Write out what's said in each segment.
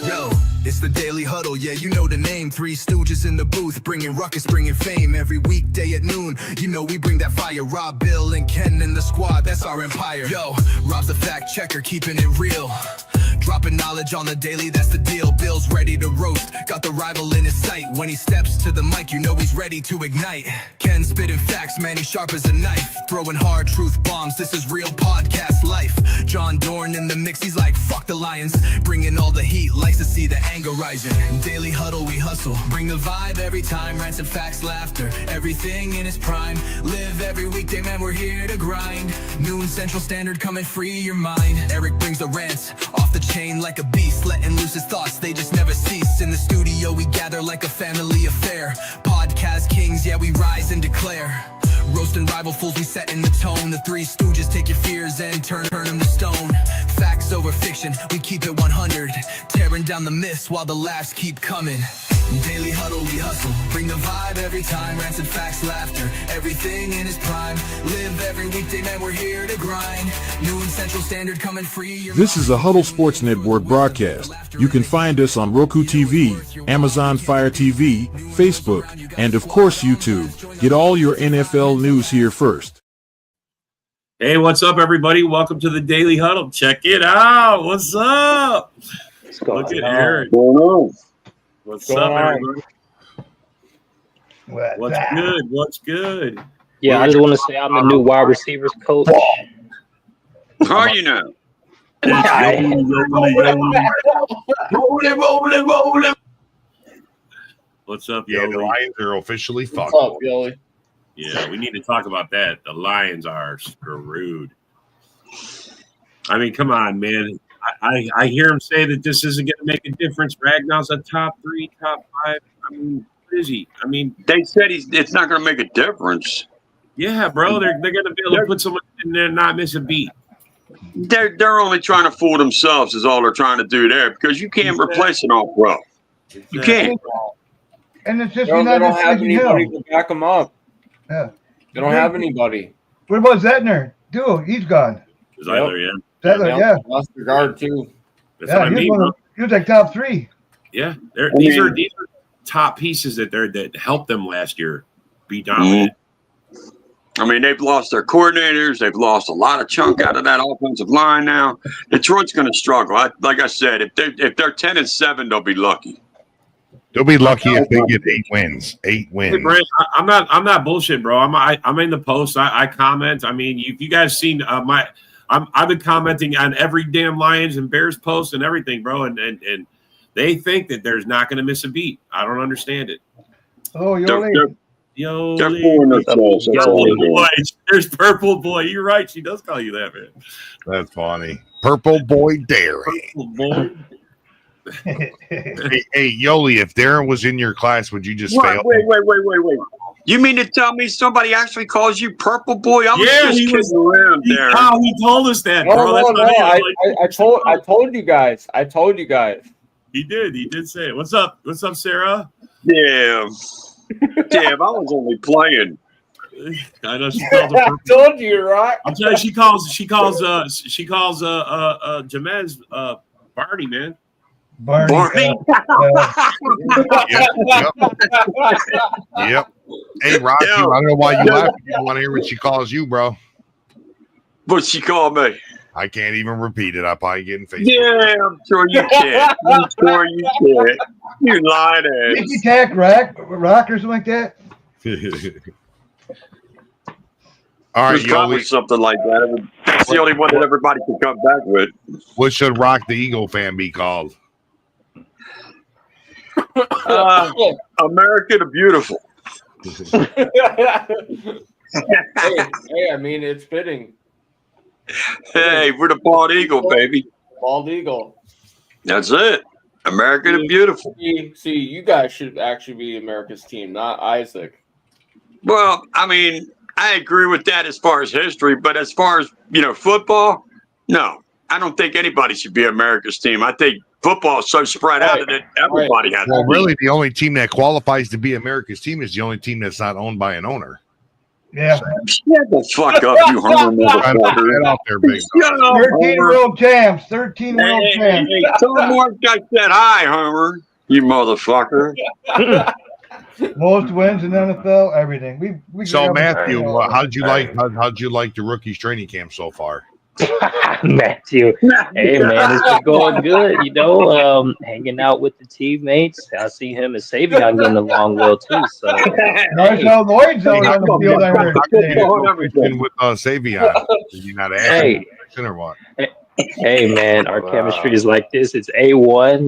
Yo, it's the Daily Huddle, yeah, you know the name. Three stooges in the booth, bringing ruckus, bringing fame. Every weekday at noon, you know we bring that fire. Rob, Bill, and Ken in the squad, that's our empire. Yo, Rob's the fact checker, keeping it real. Dropping knowledge on the daily, that's the deal. Bill's ready to roast, got the rival in his sight. When he steps to the mic, you know he's ready to ignite. Ken spitting facts, man, he's sharp as a knife. Throwing hard truth bombs, this is real podcast life. John Dorn in the mix, he's like, fuck the Lions. Bringing all the heat, likes to see the anger rising. Daily Huddle, we hustle, bring the vibe every time. Rants and facts, laughter, everything in its prime. Live every weekday, man, we're here to grind. Noon Central Standard, come and free your mind. Eric brings the rants, off the chain like a beast, letting loose his thoughts, they just never cease. In the studio we gather like a family affair. Podcast kings, yeah, we rise and declare. Roasting rival fools, we setting the tone. The Three Stooges take your fears and turn them to stone. Facts over fiction, we keep it 100. Tearing down the myths while the laughs keep coming. Daily Huddle, we hustle, bring the vibe every time. Rants and facts, laughter, everything in its prime. Live every weekday, man, we're here to grind. Noon Central Standard, come and free your This is a Huddle Sports Network broadcast. You can find us on Roku TV, Amazon Fire TV, Facebook, and of course YouTube. Get all your NFL news here first. Hey, what's up, everybody? Welcome to the Daily Huddle. Check it out. What's up? Look at Eric. What's up, everybody? What's good? What's good? Yeah, I just want to say I'm the new wide receivers coach. How are you now? What's up, Yeah, the Yoli? Lions are officially fucked. What's up, Yoli? Yeah, we need to talk about that. The Lions are screwed. I mean, come on, man. I hear him say that this isn't going to make a difference. Ragnar's a top 3, top 5. I mean, what is he? I mean, They said it's not going to make a difference. yeah, bro. They're going to be able to put someone in there and not miss a beat. They're only trying to fool themselves is all they're trying to do there because you can't replace an all-pro. You can't. And it's just They United don't have States of anybody Hill. to back them up. Yeah. They don't have anybody. What about Zetner? Dude, he's gone. Is either, yeah. Zetner, yeah. Lost their guard too. That's what I mean, bro. He was like top 3. Yeah, these are top pieces that helped them last year be dominant. I mean, they've lost their coordinators. They've lost a lot of chunk out of that offensive line now. Detroit's going to struggle. Like I said, if they're 10-7, they'll be lucky. They'll be lucky if they get 8 wins. 8 wins. Hey, Brent, I'm not bullshit, bro. I'm in the post. I comment. I mean, if you guys seen I've been commenting on every damn Lions and Bears post and everything, bro. And they think that there's not going to miss a beat. I don't understand it. Oh, They're Yo, boy, there's Purple Boy. You're right. She does call you that, man. That's funny. Purple Boy Dairy. Purple Boy. Hey, Yoli, if Darren was in your class, would you just fail? Wait. You mean to tell me somebody actually calls you Purple Boy? I was just kidding around there. He told us that, No, bro. no. I told you guys. He did say it. What's up, Sarah? Damn, I was only playing. I know she calls I told you, right? I'm telling you, she calls Jamez Barney, man. Barney. Yep. Hey, Rocky, I don't know why you laugh. You don't want to hear what she calls you, bro. What'd she call me? I can't even repeat it. I'll probably get in Facebook. Yeah, I'm sure you can. You lied ass. Nicky Tack Rock or something like that. All right, There's probably Yoli, something like that. That's the only one that everybody can come back with. what should Rock the Eagle fan be called? America the Beautiful. hey, I mean, it's fitting. Hey, we're the bald eagle, baby. Bald eagle. That's it. America the Beautiful. See, you guys should actually be America's team, not Isaac. Well, I mean, I agree with that as far as history, but as far as, football, no. I don't think anybody should be America's team. I think football is so spread out that everybody has. Well, really, the only team that qualifies to be America's team is the only team that's not owned by an owner. Yeah. Shut the fuck up, you Homer Trying to put motherfucker. that out there, big Shut up, 13 Homer. world champs. 13 world champs. Hey, tell Mark I said hi, Homer. You motherfucker. Most wins in the NFL, everything. We So got- Matthew, how'd you like the rookies training camp so far? Matthew. Hey man, it's been going good, hanging out with the teammates. I see him and Savion getting along well too. So Nice how Lloyd's out on the field. I heard today. Pitching with Savion. Did you not ask him or what? Hey man, our chemistry is like this. It's A1,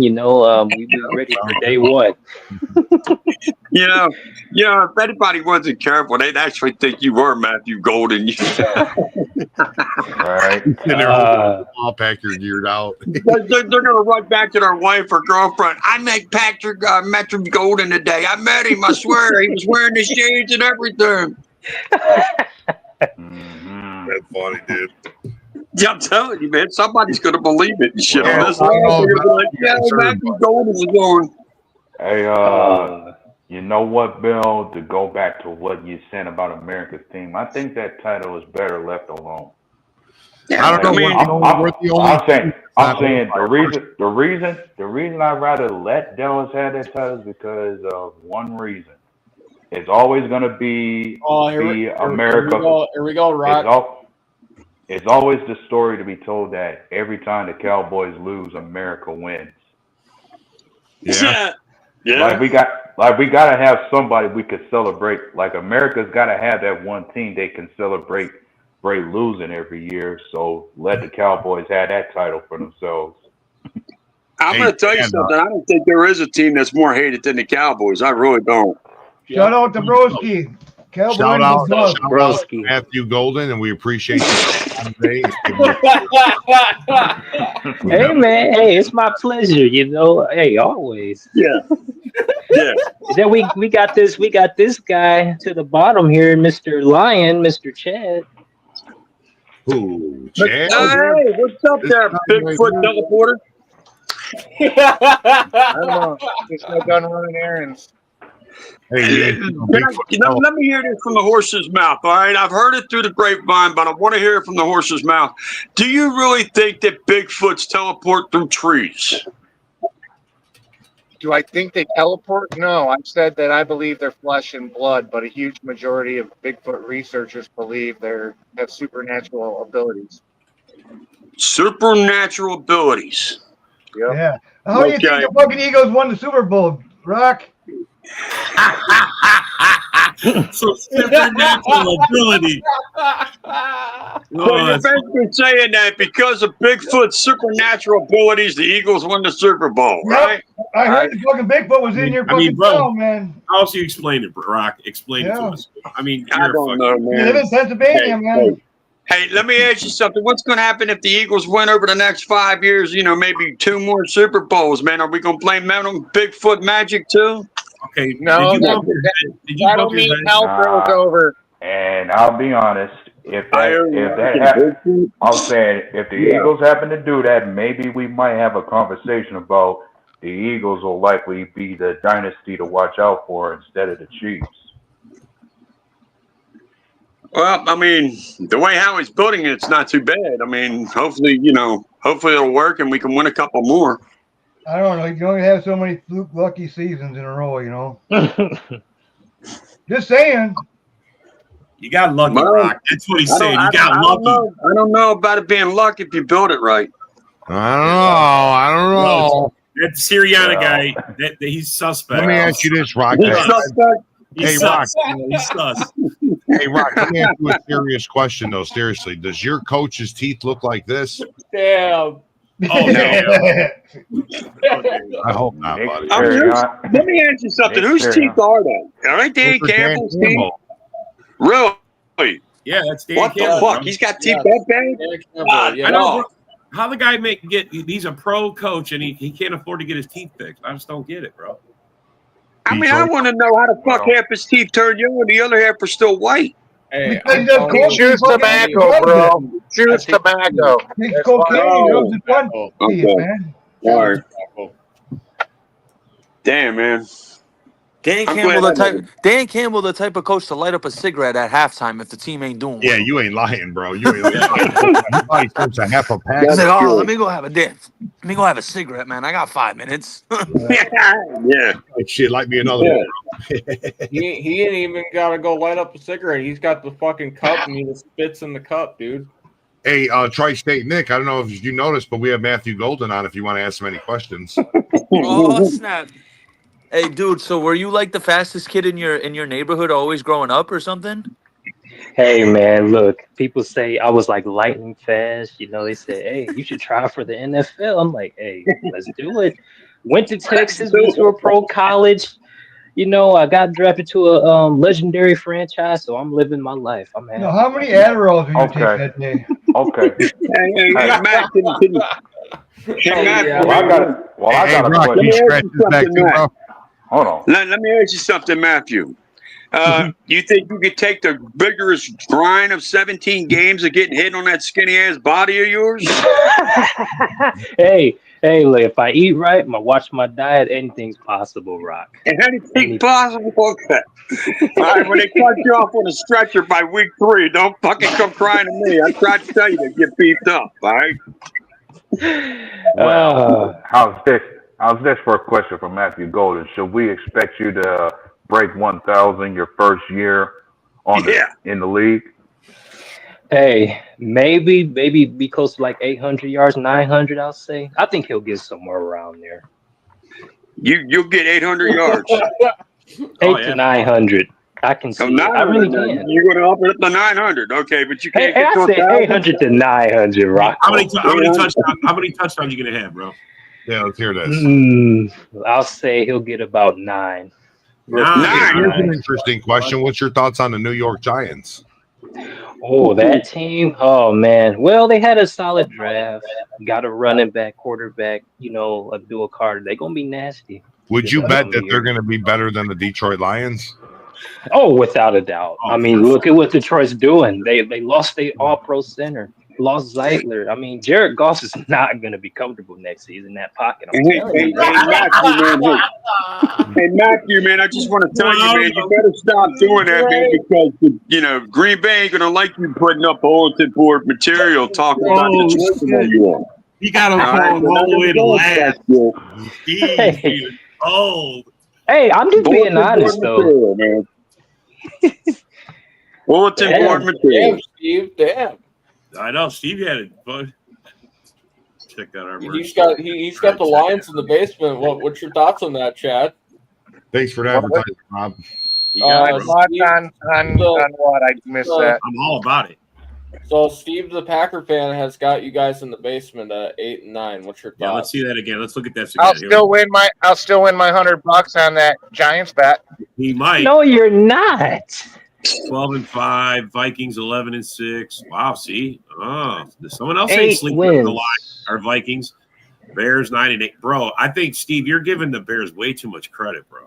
we be ready for day one. If anybody wasn't careful, they'd actually think you were Matthew Golden. Right. All Packer geared out. They're gonna run back to their wife or girlfriend. I met Patrick Golden today. I met him. I swear, he was wearing the shades and everything. That's funny, dude. Yeah, I'm telling you, man. Somebody's gonna believe it and shit. Well, On this line, they're gonna be like, yeah, Matthew Golden is on. Hey, you know what, Bill? To go back to what you said about America's team, I think that title is better left alone. I don't know. I'm saying the reason I'd rather let Dallas have that title is because of one reason. It's always going to be America. Here we go, Rock. It's always the story to be told that every time the Cowboys lose, America wins. Yeah. Like we gotta have somebody we could celebrate. Like America's gotta have that one team they can celebrate losing every year. So let the Cowboys have that title for themselves. I'm gonna tell you something. I don't think there is a team that's more hated than the Cowboys. I really don't. Shout out to Broski. Cowboys Shout out Broski. Matthew Golden, and we appreciate you. Hey man, hey, it's my pleasure, Hey, always. Yeah. Then we got this guy to the bottom here, Mr. Lion, Mr. Chad. Ooh, Hey, Chad. what's up there, Bigfoot teleporter? I don't know. Just got done running errands. Hey, Let me hear this from the horse's mouth, all right? I've heard it through the grapevine, but I want to hear it from the horse's mouth. Do you really think that Bigfoots teleport through trees? Do I think they teleport? No. I've said that I believe they're flesh and blood, but a huge majority of Bigfoot researchers believe they have supernatural abilities. Supernatural abilities. Yep. Yeah. How do you think the fucking Eagles won the Super Bowl, Rock? So supernatural ability. Well, you're basically saying that because of Bigfoot's supernatural abilities, the Eagles won the Super Bowl, right? I heard the fucking Bigfoot was in your fucking town, man. How else you explain it, Rock? Explain it to us. I mean, I don't know, man. You live in Pennsylvania, man. Hey, let me ask you something. What's going to happen if the Eagles win over the next 5 years? Maybe 2 more Super Bowls, man. Are we going to blame them on Bigfoot magic too? Okay. No, that'll mean hell froze over. And I'll be honest, if that happens, I'm saying if the Eagles happen to do that, maybe we might have a conversation about the Eagles will likely be the dynasty to watch out for instead of the Chiefs. Well, I mean, the way Howie's building it, it's not too bad. I mean, hopefully it'll work and we can win a couple more. I don't know. You can only have so many fluke lucky seasons in a row, Just saying. You got lucky, Rock. That's what he's saying. You got lucky. I don't know about it being luck if you build it right. I don't know. That Sirianni guy, he's suspect. Let me ask you this, Rock. Hey, Rock. He's sus. Hey, Rock, let me ask you a serious question, though. Seriously, does your coach's teeth look like this? Damn. Oh, no. I hope not, buddy. Let me ask you something. Whose teeth are they? All right, Danny Campbell's teeth? Really? Yeah, that's Danny What Campbell. the fuck? He's got teeth that bad? I know. How the guy he's a pro coach and he can't afford to get his teeth fixed. I just don't get it, bro. I mean, I want to know how the fuck half his teeth turned yellow and the other half are still white. Hey, choose tobacco, bro. Choose tobacco. It's cocaine. Teeth, man. All right. Damn, man. Dan Campbell, the type of coach to light up a cigarette at halftime if the team ain't doing well. Yeah, you ain't lying, bro. You ain't lying. Somebody smokes a half a pack. He's like, oh, let me go have a dip. Let me go have a cigarette, man. I got 5 minutes. Yeah. Like, shit, light me another one, bro. He ain't even got to go light up a cigarette. He's got the fucking cup and he just spits in the cup, dude. Hey, Tri-State Nick, I don't know if you noticed, but we have Matthew Golden on if you want to ask him any questions. Oh, snap. Hey, dude, so were you like the fastest kid in your neighborhood always growing up or something? Hey man, look, people say I was like lightning fast. You know, they say, hey, you should try for the NFL. I'm like, hey, let's do it. Went to Texas, went to a pro college. You know, I got drafted to a legendary franchise, so I'm living my life. I'm happy. How many Adderalls did you take that day? Okay. Matt, I got a question. Hold on. Let me ask you something, Matthew. You think you could take the vigorous grind of 17 games of getting hit on that skinny ass body of yours? Hey, look, if I eat right, watch my diet, anything's possible, Rock. Anything's possible? Okay. All right, when they cut you off on a stretcher by week 3, don't fucking come crying to me. I tried to tell you to get beefed up, all right? Well, how's this for a question from Matthew Golden? Should we expect you to break 1,000 your first year in the league? Hey, maybe be close to like 800 yards, 900, I'll say. I think he'll get somewhere around there. You'll get 800 yards. 8 to 900. I can see. I really can. You're going to up it to 900, okay? But you can't get to 1,000. 800 to 900, Rock. How many touchdowns you gonna have, bro? Yeah, let's hear this. I'll say he'll get about 9. Here's an interesting question. What's your thoughts on the New York Giants? Oh, that team. Oh man. Well, they had a solid draft. Got a running back, quarterback. You know, Abdul Carter. They're gonna be nasty. Would you bet that they're going to be better than the Detroit Lions? Oh, without a doubt. I mean, look at what Detroit's doing. They lost their All-Pro center, lost Zeitler. I mean, Jared Goff is not going to be comfortable next season in that pocket. I'm telling you. Hey, Matthew, man, I just want to tell you, man, you better stop doing that, man, because, Green Bay ain't going to like you putting up bulletin board material talking about the choice you are. He got him all the way to last. He's old. Hey, I'm just being honest, though. Bulletin board material. Damn, Steve. Damn. I know Steve had it, but check out our merch. He's got the Lions in the basement. What's your thoughts on that, Chad? Thanks for the advertising, Rob. On what? I missed that. I'm all about it. So Steve, the Packer fan, has got you guys in the basement at 8 and 9. What's your thoughts? Yeah, let's see that again. Let's look at this again. I'll still win my $100 on that Giants bet. He might. No, you're not. 12-5, Vikings 11-6. Wow, see, someone else 8 ain't sleeping wins. on the line. Our Vikings, Bears 9-8. Bro, I think Steve, you're giving the Bears way too much credit, bro.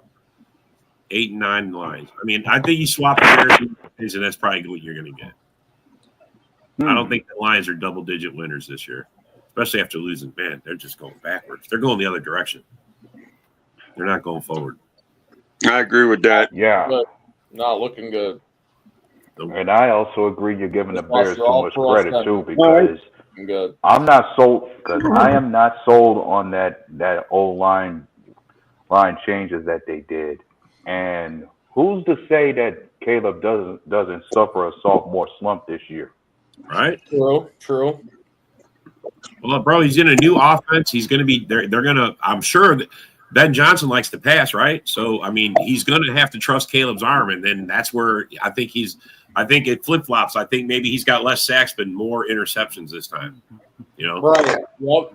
8 and 9 lines. I mean, I think you swap the Bears, and that's probably what you're going to get. I don't think the Lions are double-digit winners this year, especially after losing. Man, they're just going backwards. They're going the other direction. They're not going forward. I agree with that. Yeah. But not looking good. And I also agree you're giving the Bears too much credit, too, Good. because I'm not sold, because I am not sold on that old line changes that they did. And who's to say that Caleb doesn't suffer a sophomore slump this year? Right? True. Well, bro, he's in a new offense. He's going to be – they're going to – I'm sure that Ben Johnson likes to pass, right? So, I mean, he's going to have to trust Caleb's arm, and then that's where I think it flip-flops. I think maybe he's got less sacks but more interceptions this time, you know? Right. Yep.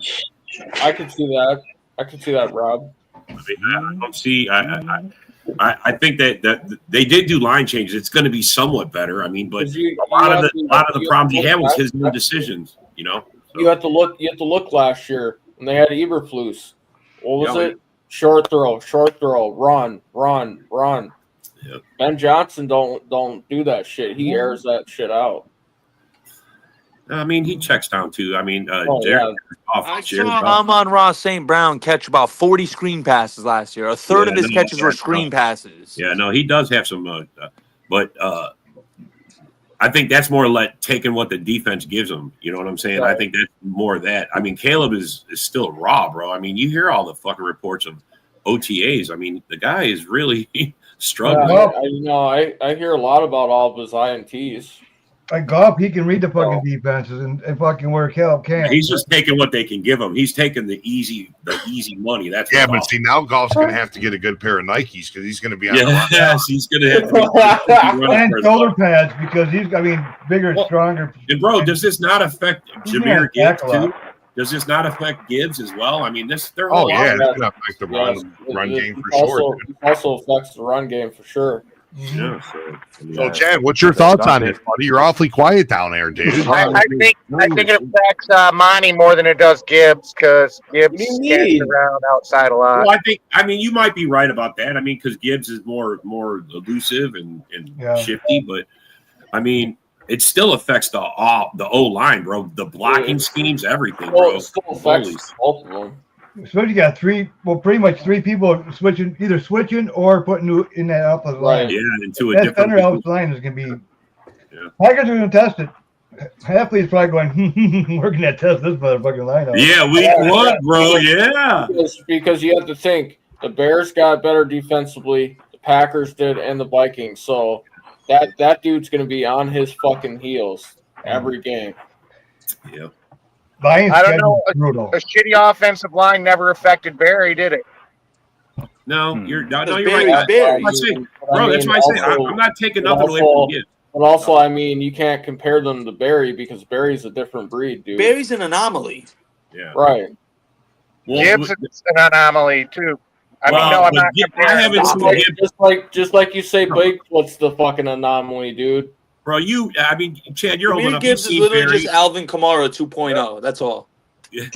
I can see that. Rob. I mean, I don't see I think that they did do line changes. It's going to be somewhat better. I mean, but a lot of the problems he had was his own decisions, you know? So. You have to look last year when they had Eberflus. What was it? Short throw, run. Yep. Ben Johnson don't do that shit. He airs that shit out. I mean, he checks down too. I mean, I saw Amon-Ra St. Brown catch about 40 screen passes last year. A third of his catches were screen passes. Yeah, no, he does have some, but I think that's more like taking what the defense gives him. You know what I'm saying? Right. I think that's more of that. I mean, Caleb is still raw, bro. I mean, you hear all the fucking reports of OTAs. I mean, the guy is really struggling. Yeah, I hear a lot about all of his INTs. Like Goff, he can read the fucking defenses and fucking where Caleb can't. He's just taking what they can give him. He's taking the easy money. That's but see, now Golf's going to have to get a good pair of Nikes because he's going to be on the run. Yes, he's going to have to and shoulder pads because he's, bigger and stronger. And bro, does this not affect Jahmyr Gibbs too? Does this not affect Gibbs as well? I mean, they're it's going to affect the run game for sure. It also affects the run game for sure. Yeah. So, Chad, what's your thoughts on this, buddy? You're awfully quiet down there, dude. I think it affects Monty more than it does Gibbs because Gibbs gets around outside a lot. Well, I mean, you might be right about that. I mean, because Gibbs is more elusive and shifty, but I mean, it still affects the O line, bro. The blocking schemes, everything, bro. It still affects both of them. So you got pretty much three people either switching or putting in that offensive line. Yeah, into a that different center offensive line is going to be. Yeah. Packers are going to test it. Halfley is probably going. We're going to test this motherfucking line out. Yeah, week one, bro. Yeah, because you have to think the Bears got better defensively, the Packers did, and the Vikings. So that dude's going to be on his fucking heels every game. Yep. I don't know. A shitty offensive line never affected Barry, did it? No, you're right. Bro, that's why I say I'm not taking nothing away from Gibbs. But also, I mean, you can't compare them to Barry because Barry's a different breed, dude. Barry's an anomaly. Yeah. Right. Gibbs is an anomaly too. I'm not comparing. Just like you say, Bigfoot's the fucking anomaly, dude. Bro, Chad, you're old enough. Gibbs is literally just Alvin Kamara 2.0. That's all. Yeah.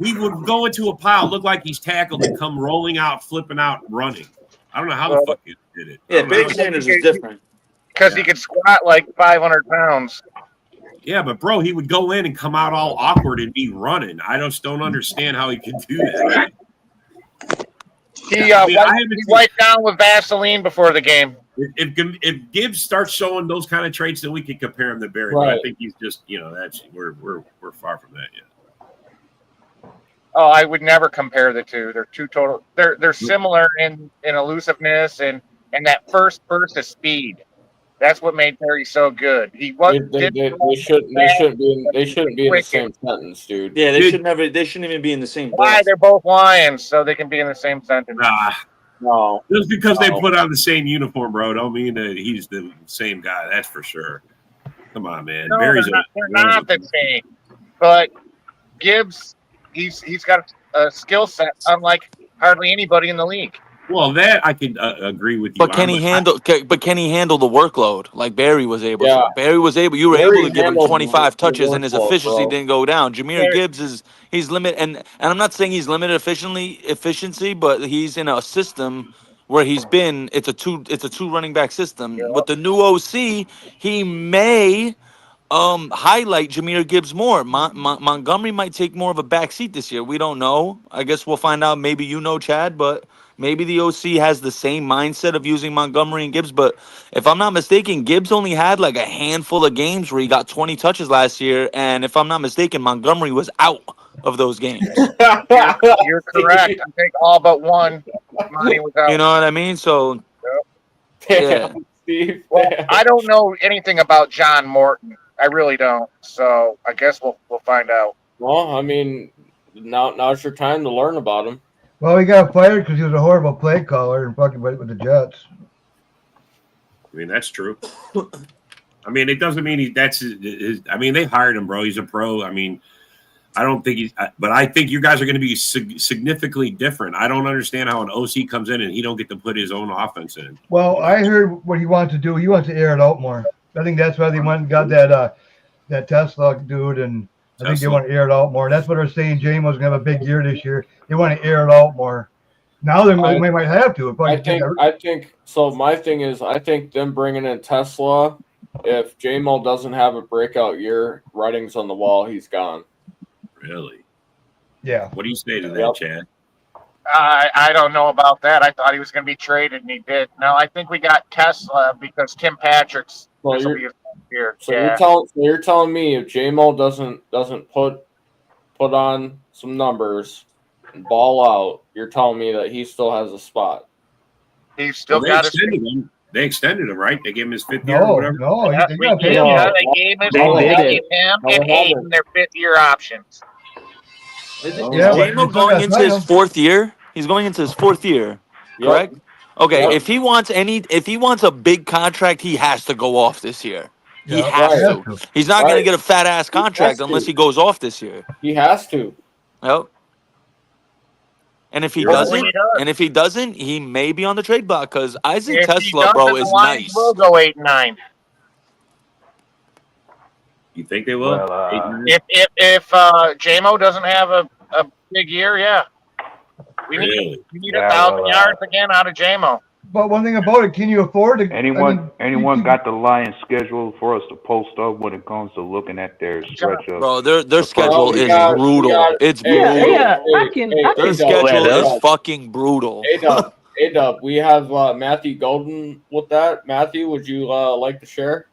He would go into a pile, look like he's tackled, and come rolling out, flipping out, running. I don't know how the fuck he did it. Yeah, Big Sanders is different. Because he could squat like 500 pounds. Yeah, but bro, he would go in and come out all awkward and be running. I just don't understand how he could do that. He wiped down with Vaseline before the game. If Gibbs starts showing those kind of traits, then we can compare him to Barry. Right. But I think he's just, that's we're far from that yet. Oh, I would never compare the two. They're two total. They're similar in elusiveness and that first burst of speed. That's what made Barry so good. He was. They shouldn't be in the same sentence, dude. Yeah, they shouldn't even be in the same. Why? They're both Lions, so they can be in the same sentence. No. Just because they put on the same uniform, bro, don't mean that he's the same guy. That's for sure. Come on, man. No, Barry's they're not the same. But Gibbs, he's got a skill set unlike hardly anybody in the league. Well, that I can agree with you. But can he handle? But can he handle the workload like Barry was able Yeah. to? Barry was able. You were Barry able to give him handled 25 the touches, and his workload, efficiency bro. didn't go down. Jahmyr Gibbs he's limited, and I'm not saying he's limited efficiency, but he's in a system where he's been. It's a two running back system. With the new OC, he may highlight Jahmyr Gibbs more. Montgomery might take more of a backseat this year. We don't know. I guess we'll find out. Maybe Chad, but maybe the OC has the same mindset of using Montgomery and Gibbs. But if I'm not mistaken, Gibbs only had like a handful of games where he got 20 touches last year. And if I'm not mistaken, Montgomery was out of those games. You're correct. I think all but one money was out. You know what I mean? So, yeah. Steve. Well, I don't know anything about John Morton. I really don't. So I guess we'll find out. Well, I mean, now's your time to learn about him. Well, he got fired because he was a horrible play caller and fucking with the Jets. I mean, that's true. I mean, it doesn't mean that's his. I mean, they hired him, bro. He's a pro. I mean, I don't think but I think you guys are going to be significantly different. I don't understand how an OC comes in and he don't get to put his own offense in. Well, I heard what he wants to do. He wants to air it out more. I think that's why they went and got that Tesla dude, and I think they want to air it out more. And that's what they're saying. James was going to have a big year this year. They want to air it out more. Now they might have to. I think so. My thing is, I think them bringing in Tesla, if J-Mo doesn't have a breakout year, writing's on the wall. He's gone. Really? Yeah. What do you say to that, Chad? I don't know about that. I thought he was going to be traded, and he did. No, I think we got Tesla because Tim Patrick's Well, will be here. So you're telling me if J-Mo doesn't put on some numbers and ball out, you're telling me that he still has a spot. He's still got him. They extended him, right? They gave him his 5th year or whatever. No, they gave him and Hayden their 5th-year options. Is J-Mo going into his 4th year? He's going into his 4th year, correct? Okay, if he wants a big contract, he has to go off this year. He has to. He's not going to get a fat ass contract unless he goes off this year. He has to. Yep. And if he doesn't, he may be on the trade block because Isaac Tesla, bro, is nice. We'll go 8-9. You think they will? Well, if J-Mo doesn't have a big year, yeah. We need 1,000 yards again out of J-Mo. But one thing about it, can you afford to? Anyone got the Lions schedule for us to post up when it comes to looking at their stretch of? Bro, their schedule is brutal. It's brutal. Yeah, I can Their schedule is fucking brutal. A-Dub, we have Matthew Golden with that. Matthew, would you like to share?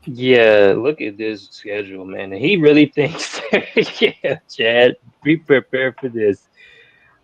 Yeah, look at this schedule, man. He really thinks, yeah, Chad, be prepared for this.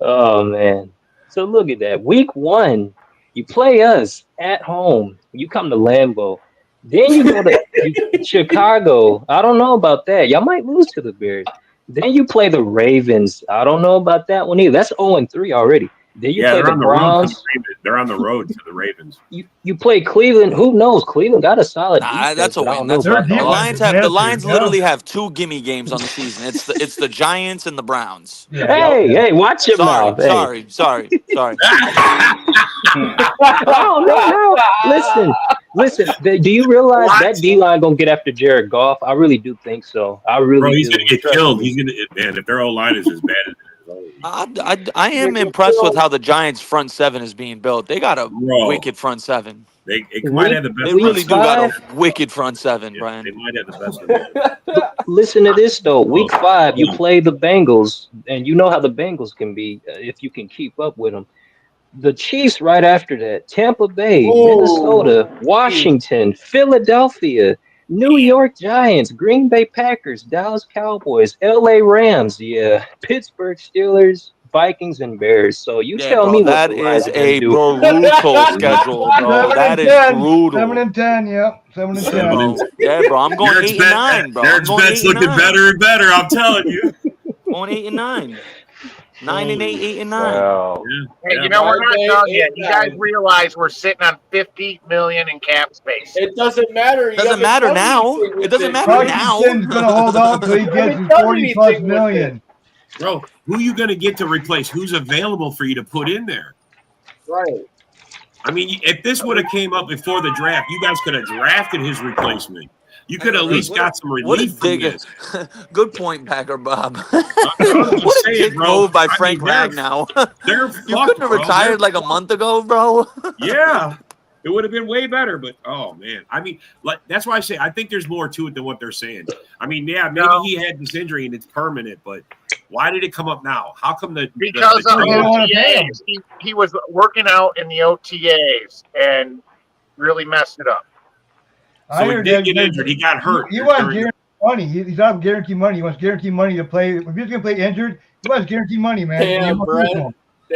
Oh, man. So look at that. Week 1, you play us at home. You come to Lambeau. Then you go to Chicago. I don't know about that. Y'all might lose to the Bears. Then you play the Ravens. I don't know about that one either. That's 0-3 already. Then you play the Browns. They're on the road to the Ravens. You play Cleveland. Who knows? Cleveland got a solid defense. That's a win. The Lions literally have 2 gimme games on the season. It's the Giants and the Browns. Hey, watch your mouth. Sorry. No. Listen. Do you realize that D-line gonna get after Jared Goff? I really do think so. He's gonna get killed. If their O-line is as bad as I am impressed with how the Giants' front 7 is being built. They got a wicked front 7. They might have the best. They really do got a wicked front 7, Brian. They might have the best. Listen to this though. Week 5, you play the Bengals, and you know how the Bengals can be if you can keep up with them. The Chiefs right after that. Tampa Bay, Minnesota, Washington, Philadelphia, New York Giants, Green Bay Packers, Dallas Cowboys, LA Rams, Pittsburgh Steelers, Vikings, and Bears. So you tell me that is a brutal schedule, bro. That is brutal. 7-10, yeah. 7-10. Yeah, bro. I'm going 8-9, bro. Their bet's looking better and better. I'm telling you. Going 8-9. 9-8, 8-9. Well, hey, you know we're not done yet. You guys realize we're sitting on $50 million in cap space. It doesn't matter. It doesn't matter now. It doesn't matter now. Washington's gonna hold out till he gets his 40+ million. Bro, who are you gonna get to replace? Who's available for you to put in there? Right. I mean, if this would have came up before the draft, you guys could have drafted his replacement. You could at least got some relief from this. Good point, Packer Bob. What a dick move by Frank Ragnow. You couldn't have retired like a month ago, bro. Yeah. It would have been way better, but oh man. I mean, that's why I say I think there's more to it than what they're saying. I mean, yeah, maybe he had this injury and it's permanent, but why did it come up now? How come because of OTAs? He was working out in the OTAs and really messed it up. So he did get injured. He got hurt. He wants guaranteed money. He's not guaranteed money. He wants guaranteed money to play. If he's gonna play injured, he wants guaranteed money, man. Damn, Brett. He's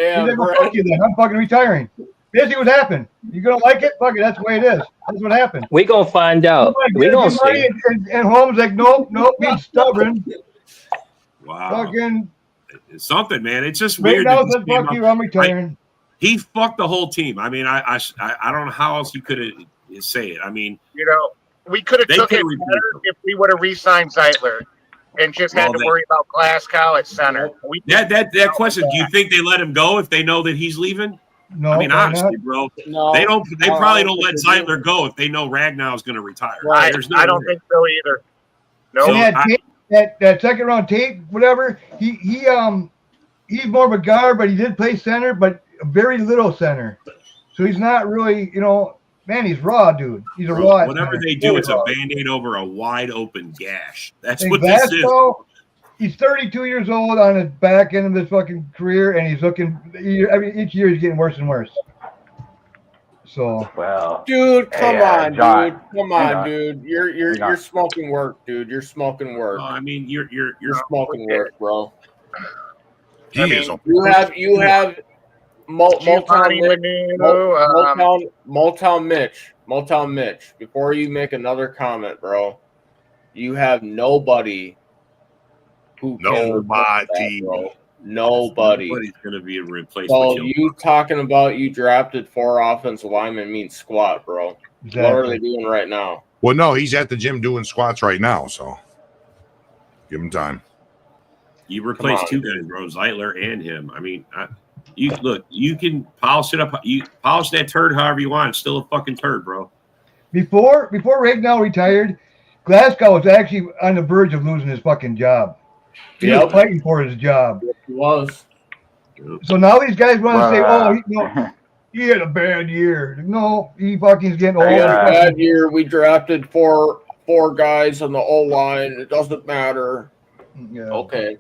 like, well, fuck you then. I'm fucking retiring. Basically, what happened? You gonna like it? Fuck it. That's the way it is. That's what happened. We gonna find out. We gonna see. And Holmes like, nope, being stubborn. Wow. Fucking it's something, man. It's just weird. Now said, fuck you. I'm retiring. He fucked the whole team. I mean, I don't know how else you could say it. I mean, we could have took it better if we would have re-signed Zeitler and just had to worry about Glasgow at center. That question: do you think they let him go if they know that he's leaving? No, I mean, honestly, bro, they don't. They probably don't let Zeitler go if they know Ragnow is going to retire. Right. I don't think so either. No. That second round tape, whatever. He's more of a guard, but he did play center, but very little center. So he's not really, man, he's raw, dude. He's a raw. Whatever they do, it's a Band-Aid over a wide open gash. That's what this is. He's 32 years old on the back end of his fucking career, and he's looking. Each year he's getting worse and worse. So, well, dude, come on, John, dude, come on, dude. You're smoking work, dude. You're smoking work. Well, I mean, you're smoking work, bro. He is. You have Motown Mitch. Before you make another comment, bro, you have nobody who can replace that, bro. Nobody. Nobody's gonna be a replacement. So you talking about you drafted 4 offensive linemen means squat, bro. Exactly. What are they doing right now? Well, no, he's at the gym doing squats right now, so give him time. You replaced 2 guys, bro, Zeitler and him. I mean, you can polish it up. You polish that turd however you want. It's still a fucking turd, bro. Before Ragnow retired, Glasgow was actually on the verge of losing his fucking job. He was fighting for his job. He was. So now these guys want to say, "Oh, he had a bad year." No, he fucking's getting old. He had a bad year. We drafted four guys on the O line. It doesn't matter. Yeah. Okay.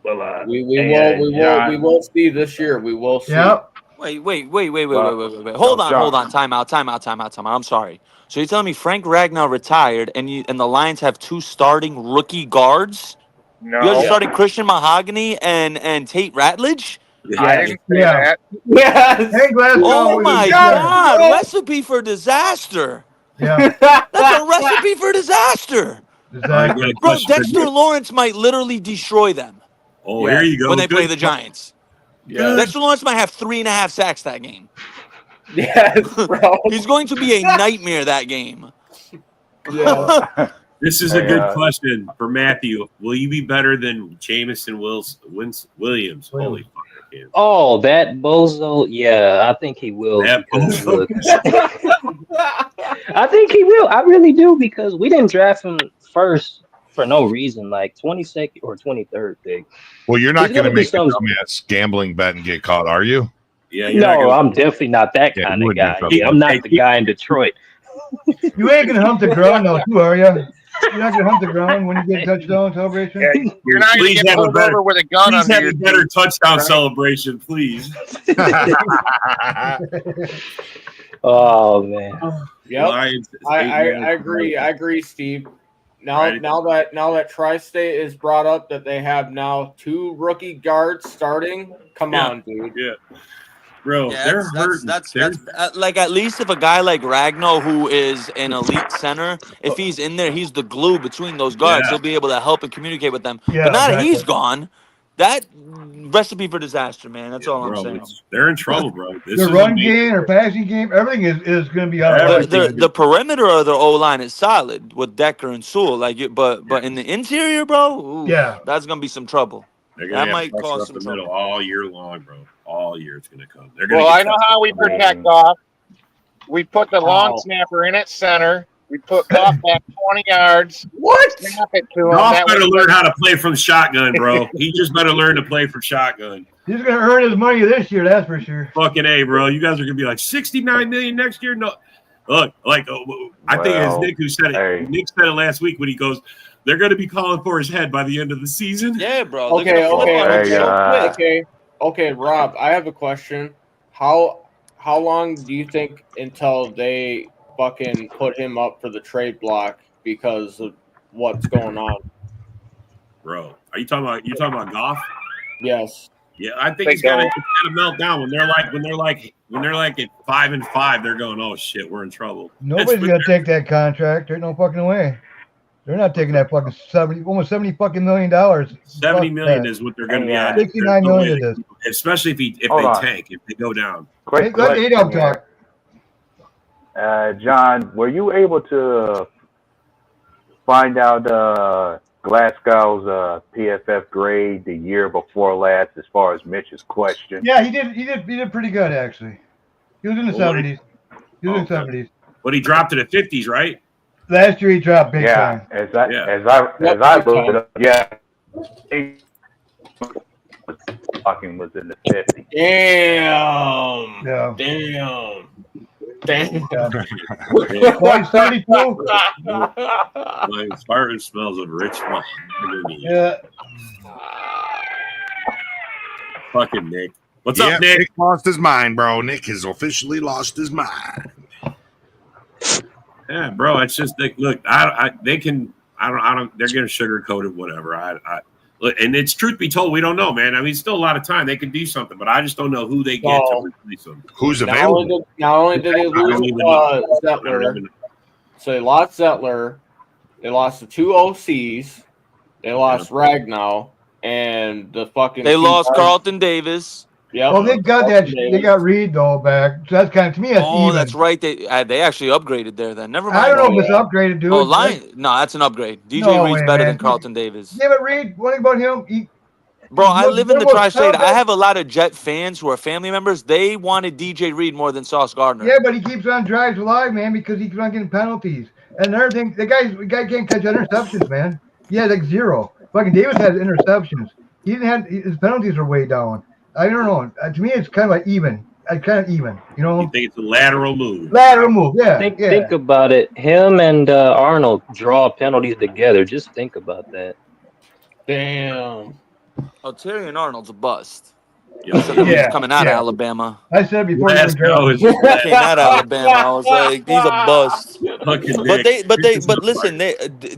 Well, we will see this year. We will see. Yep. Wait. Hold on. Time out. I'm sorry. So you're telling me Frank Ragnow retired, and the Lions have 2 starting rookie guards? No. You guys are starting Christian Mahogany and Tate Ratledge? I didn't say that. Yes. Hey, Glasgow. Oh my God! Recipe for disaster. Yeah. That's a recipe for disaster. Exactly. Bro, Dexter Lawrence might literally destroy them. Oh, here you go. When they play the Giants. Yeah. Dexter Lawrence might have 3.5 sacks that game. Yes, bro. He's going to be a nightmare that game. Yeah. This is a good question for Matthew. Will you be better than Jamison Williams? Holy fuck, I can't. Oh, that bozo. Yeah, I think he will. That bozo. I think he will. I really do, because we didn't draft him first for no reason, like 22nd or 23rd pick. Well, you're not going to make a some dumbass gambling bet and get caught, are you? Yeah. No, I'm definitely not that kind of guy. Yeah, I'm not the guy in Detroit. You ain't gonna hump the ground though, too, are you? You're not gonna hump the ground when you get a touchdown celebration. Yeah, you're not going to get pulled over with a gun Please under have your a better feet. touchdown celebration, please. Oh man. Yep. Lions, I agree, Steve. Now that Tri-State is brought up, that they have now 2 rookie guards starting. Come on, dude. Yeah. Bro, Yeah, they're hurting. that's like, at least if a guy like Ragnow, who is an elite center, if he's in there, he's the glue between those guards. Yeah. He'll be able to help and communicate with them. Yeah, but now that exactly. he's gone, that recipe for disaster, man. That's all I'm saying. They're in trouble, bro. This The is run amazing. game or passing game, everything is going to be out of The perimeter of the O line is solid with Decker and Sewell, but in the interior, bro, ooh, Yeah. that's gonna be some trouble. They're That gonna have might pressure cause up some the middle trouble. all year long, bro. All year it's gonna come. They're gonna Well, get I know how we protect Goff. We put the long snapper in at center. We put Goff back 20 yards. What? Snap it to him. Goff That better way- learn how to play from shotgun, bro. He just better learn to play from shotgun. He's going to earn his money this year, that's for sure. Fucking A, bro. You guys are gonna be like 69 million next year. No, look, like I think it's Nick who said it. Hey. Nick said it last week when he goes, "They're gonna be calling for his head by the end of the season." Yeah, bro. Okay, Rob, I have a question. How long do you think until they fucking put him up for the trade block because of what's going on? Bro, are you talking about Goff? Yes. Yeah, I think it's gotta melt down when they're like at 5-5. They're going, oh shit, we're in trouble. Nobody's going to take that contract. There's no fucking way. They're not taking that fucking almost $70 fucking million. $70 million is what they're going to be on. 69 million it is. Especially if they tank, if they go down. Quick Let question Adolf here. talk. John, were you able to find out Glasgow's PFF grade the year before last, as far as Mitch's question? Yeah, he did pretty good actually. He was in the 70s. He was in the 70s. But he dropped it at 50s, right? Last year he dropped big time. As I looked it up, he fucking was in the 50s. Damn. Yeah. Damn. Damn. Boy, 32. My fire smells of rich malt. Yeah. Fucking Nick. What's Yeah, up, Nick? Nick lost his mind, bro. Nick has officially lost his mind. Yeah, bro. It's just they look. They can. I don't. They're gonna sugarcoat it. Whatever. Look, and it's truth be told, we don't know, man. I mean, still a lot of time. They can do something, but I just don't know who they get to replace them. Who's Not available? only did they lose Zettler, know. so they lost Zettler. They lost the 2 OCs. They lost Ragnow and the fucking. They lost Carlton Davis. Yeah. Well, they got that. They got Reed though back. So that's kind of to me. That's even. That's right. They actually upgraded there. Then never mind. I don't know if it's upgraded, dude. Oh, no, that's an upgrade. DJ No Reed's way, better man. than Carlton Davis. Yeah, but Reed. What about him? Bro, I live in the tri-state. I talented. have a lot of Jet fans who are family members. They wanted DJ Reed more than Sauce Gardner. Yeah, but he keeps on drives alive, man, because he keeps on getting penalties. And another thing, the guy can't catch interceptions, man. He has like 0. Fucking Davis has interceptions. He didn't have his penalties are way down. I don't know. To me, it's kind of like even. Kind of even, you know. You think it's a lateral move? Lateral move, yeah. Think about it. Him and Arnold draw penalties together. Just think about that. Damn. Oh, Terry and Arnold's a bust. Yeah. He's coming out of Alabama. I said before he came out of Alabama. I was like, he's a bust. But listen,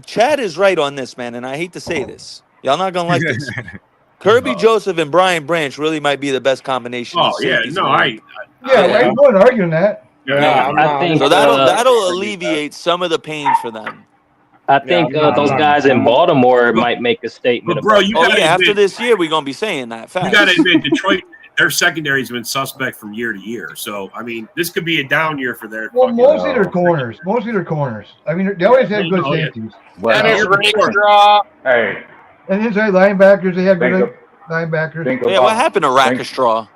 Chad is right on this, man, and I hate to say this. Y'all not gonna like this. Kirby Joseph and Brian Branch really might be the best combination. Oh yeah, no, I wasn't arguing that. Yeah, I think so. That'll alleviate some of the pain for them. I think those guys in Baltimore might make a statement. But bro, after this year, we're gonna be saying that. Fact. You got to admit, Detroit, their secondary's been suspect from year to year. So I mean, this could be a down year for their. Well, mostly their corners. I mean, they always had good safeties. That is Rakestraw. Hey. And inside linebackers, they had good linebackers. Yeah, what happened to Rakestraw?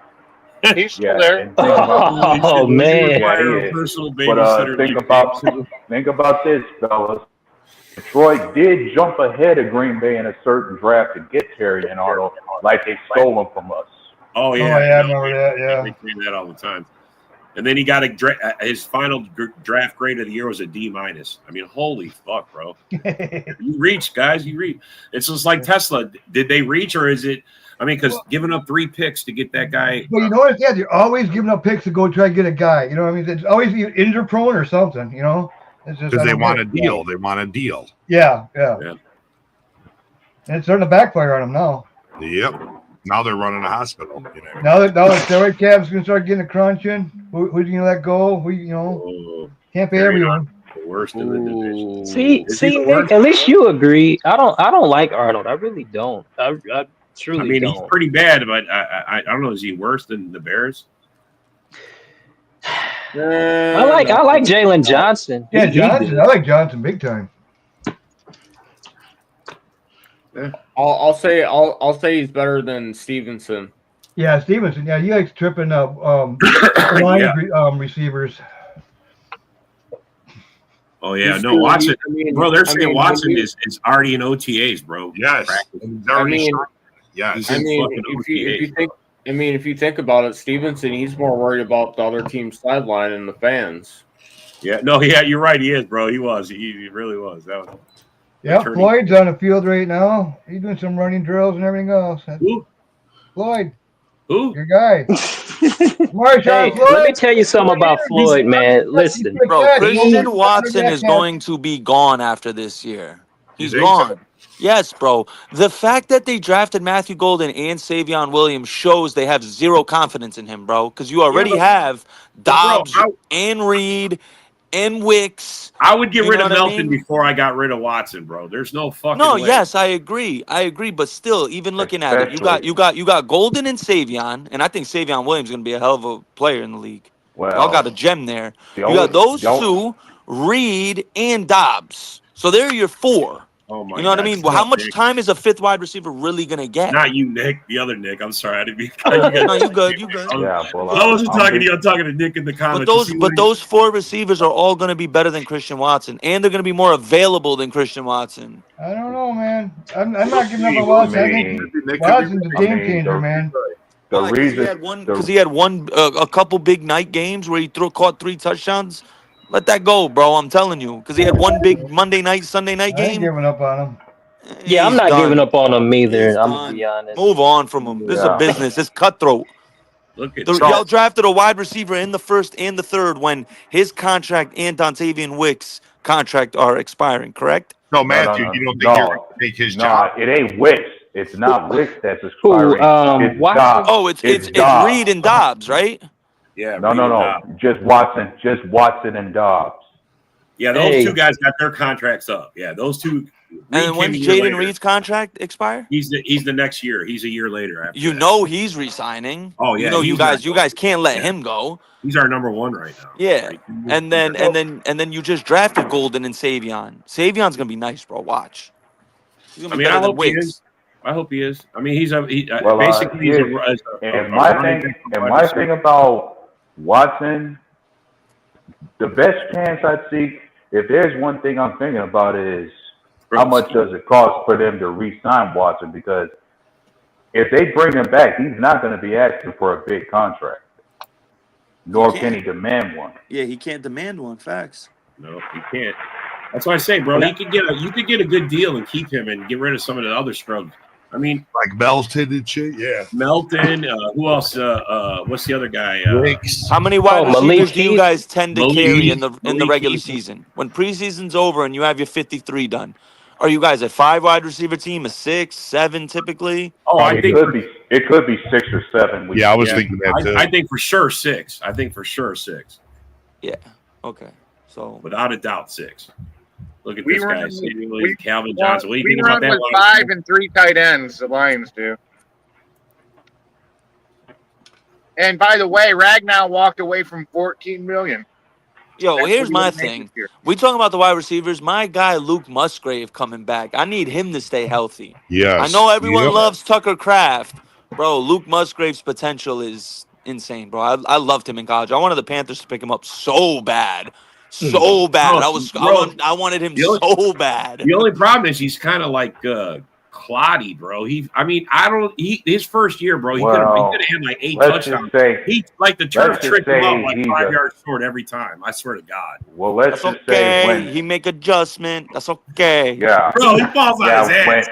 He's still there. Oh man! Think about this, fellas. Detroit did jump ahead of Green Bay in a certain draft to get Terry and Arnold, like they stole them from us. Oh yeah, I remember that. Yeah, they say that all the time. And then he got his final draft grade of the year was a D-. I mean, holy fuck, bro! You reached, guys. You reached. It's just like Tesla. Did they reach, or is it? I mean, because giving up 3 picks to get that guy. But you know what? Yeah, they're always giving up picks to go try to get a guy. You know what I mean? It's always injury prone or something. You know, because they want a deal. They want a deal. Yeah. And it's starting to backfire on them now. Yep. Now they're running a hospital. You know. Now the steroid cab's gonna start getting a crunch in. Who's gonna let go? Can't pay everyone. The worst in the division. See, Nick, at least you agree. I don't like Arnold. I really don't. I truly don't. He's pretty bad, but I don't know. Is he worse than the Bears? I like Jalen Johnson. Yeah, Johnson. I like Johnson big time. I'll say he's better than Stevenson. Yeah, Stevenson. Yeah, he likes tripping up receivers. Oh yeah, no, Watson. Bro, they're saying Watson is already in OTAs, bro. Yes, yes. If you think about it, Stevenson, he's more worried about the other team's sideline and the fans. Yeah, no, yeah, you're right. He is, bro. He was. He really was. That was. Yeah, Floyd's on the field right now. He's doing some running drills and everything else. Who? Floyd. Who? Your guy. Hey, let me tell you something about Floyd, man. Listen. Bro, Christian Watson is going to be gone after this year. He's gone. Yes, bro. The fact that they drafted Matthew Golden and Savion Williams shows they have zero confidence in him, bro. Because you already have Dobbs and Reed and Wicks. I would get rid of Melton before I got rid of Watson, bro. There's no fucking way. Yes, I agree. But still, even looking at it, you got Golden and Savion, and I think Savion Williams is gonna be a hell of a player in the league. Well, y'all got a gem there. You got those two, Reed and Dobbs. So they're your 4. Oh my! You know what I mean? Well, how much time is a 5th wide receiver really gonna get? Not you, Nick. The other Nick. I'm sorry, I didn't mean. No, you good. You good. Yeah, well, I wasn't talking to you. I'm talking to Nick in the comments. But those 4 receivers are all gonna be better than Christian Watson, and they're gonna be more available than Christian Watson. I don't know, man. I'm not giving up on Watson. I think Watson's a game changer, man. The Why? Because reason, he had a couple big night games where he caught 3 touchdowns. Let that go, bro. I'm telling you, because he had one big Monday night, Sunday night I ain't game. giving up on him. Yeah, I'm He's not giving done. up on him either. He's I'm gonna be done. honest. Move on from him. This is a yeah. business. It's cutthroat. Look at Y'all drafted a wide receiver in the first and the third when his contract and Dontavian Wick's contract are expiring, correct? No, No, no, Matthew, no, you don't think you're going no, to take his no. job? It ain't Wicks. It's not Wicks that's Who? expiring. It's Watson? Dobbs. Oh, it's Dobbs. Reed and Dobbs, right? Yeah, No, Reed no, and no. Dobbs. Just Watson. Just Watson and Dobbs. Yeah, those Hey. two guys got their contracts up. Yeah, those two. Reed And came when's a year Jaden later. Reed's contract expire? He's the next year. He's a year later after. You that. know he's resigning. Oh You yeah, know he's you guys can't let Yeah. him go. He's our number one right now. Yeah. Right? And then you just drafted Golden and Savion. Savion's gonna be nice, bro. Watch. He's gonna be better I than hope he Wicks. is. I hope he is. I mean, Well, basically he's and my thing about Watson, the best chance I'd see, if there's one thing I'm thinking about is how much does it cost for them to re-sign Watson? Because if they bring him back, he's not going to be asking for a big contract, nor can he demand one. Yeah, he can't demand one. Facts. No, he can't. That's why I say, bro, you could get a good deal and keep him and get rid of some of the other scrubs. I mean, like Melton and shit. Yeah, Melton. Who else? What's the other guy? How many wide receivers do you Heath? guys tend to Malik carry Heath. in the Malik regular Heath. season? When preseason's over and you have your 53 done, are you guys a 5 wide receiver team, a 6, 7 typically? Oh, I think it could be 6 or 7. Yeah, I was thinking that too. I think for sure 6. I think for sure 6. Yeah. Okay. So without a doubt 6. Look at We this guy, run- Samuel, we- Calvin Johnson. What do you We think about run that? with line? 5 and 3 tight ends. The Lions do. And by the way, Ragnow walked away from $14 million. Yo, That's here's what my he made thing. this year. We talking about the wide receivers. My guy Luke Musgrave coming back. I need him to stay healthy. Yes. I know everyone Yep. loves Tucker Kraft, bro. Luke Musgrave's potential is insane, bro. I loved him in college. I wanted the Panthers to pick him up so bad, so bad. I wanted him so bad. The only problem is he's kind of like cloddy, bro. His first year, bro, he could have had like 8 touchdowns. He like the turf tricked him out like 5 yards short every time. I swear to God. Well, let's That's just say okay. He make adjustment. That's okay. Yeah. Bro, he falls on his ass.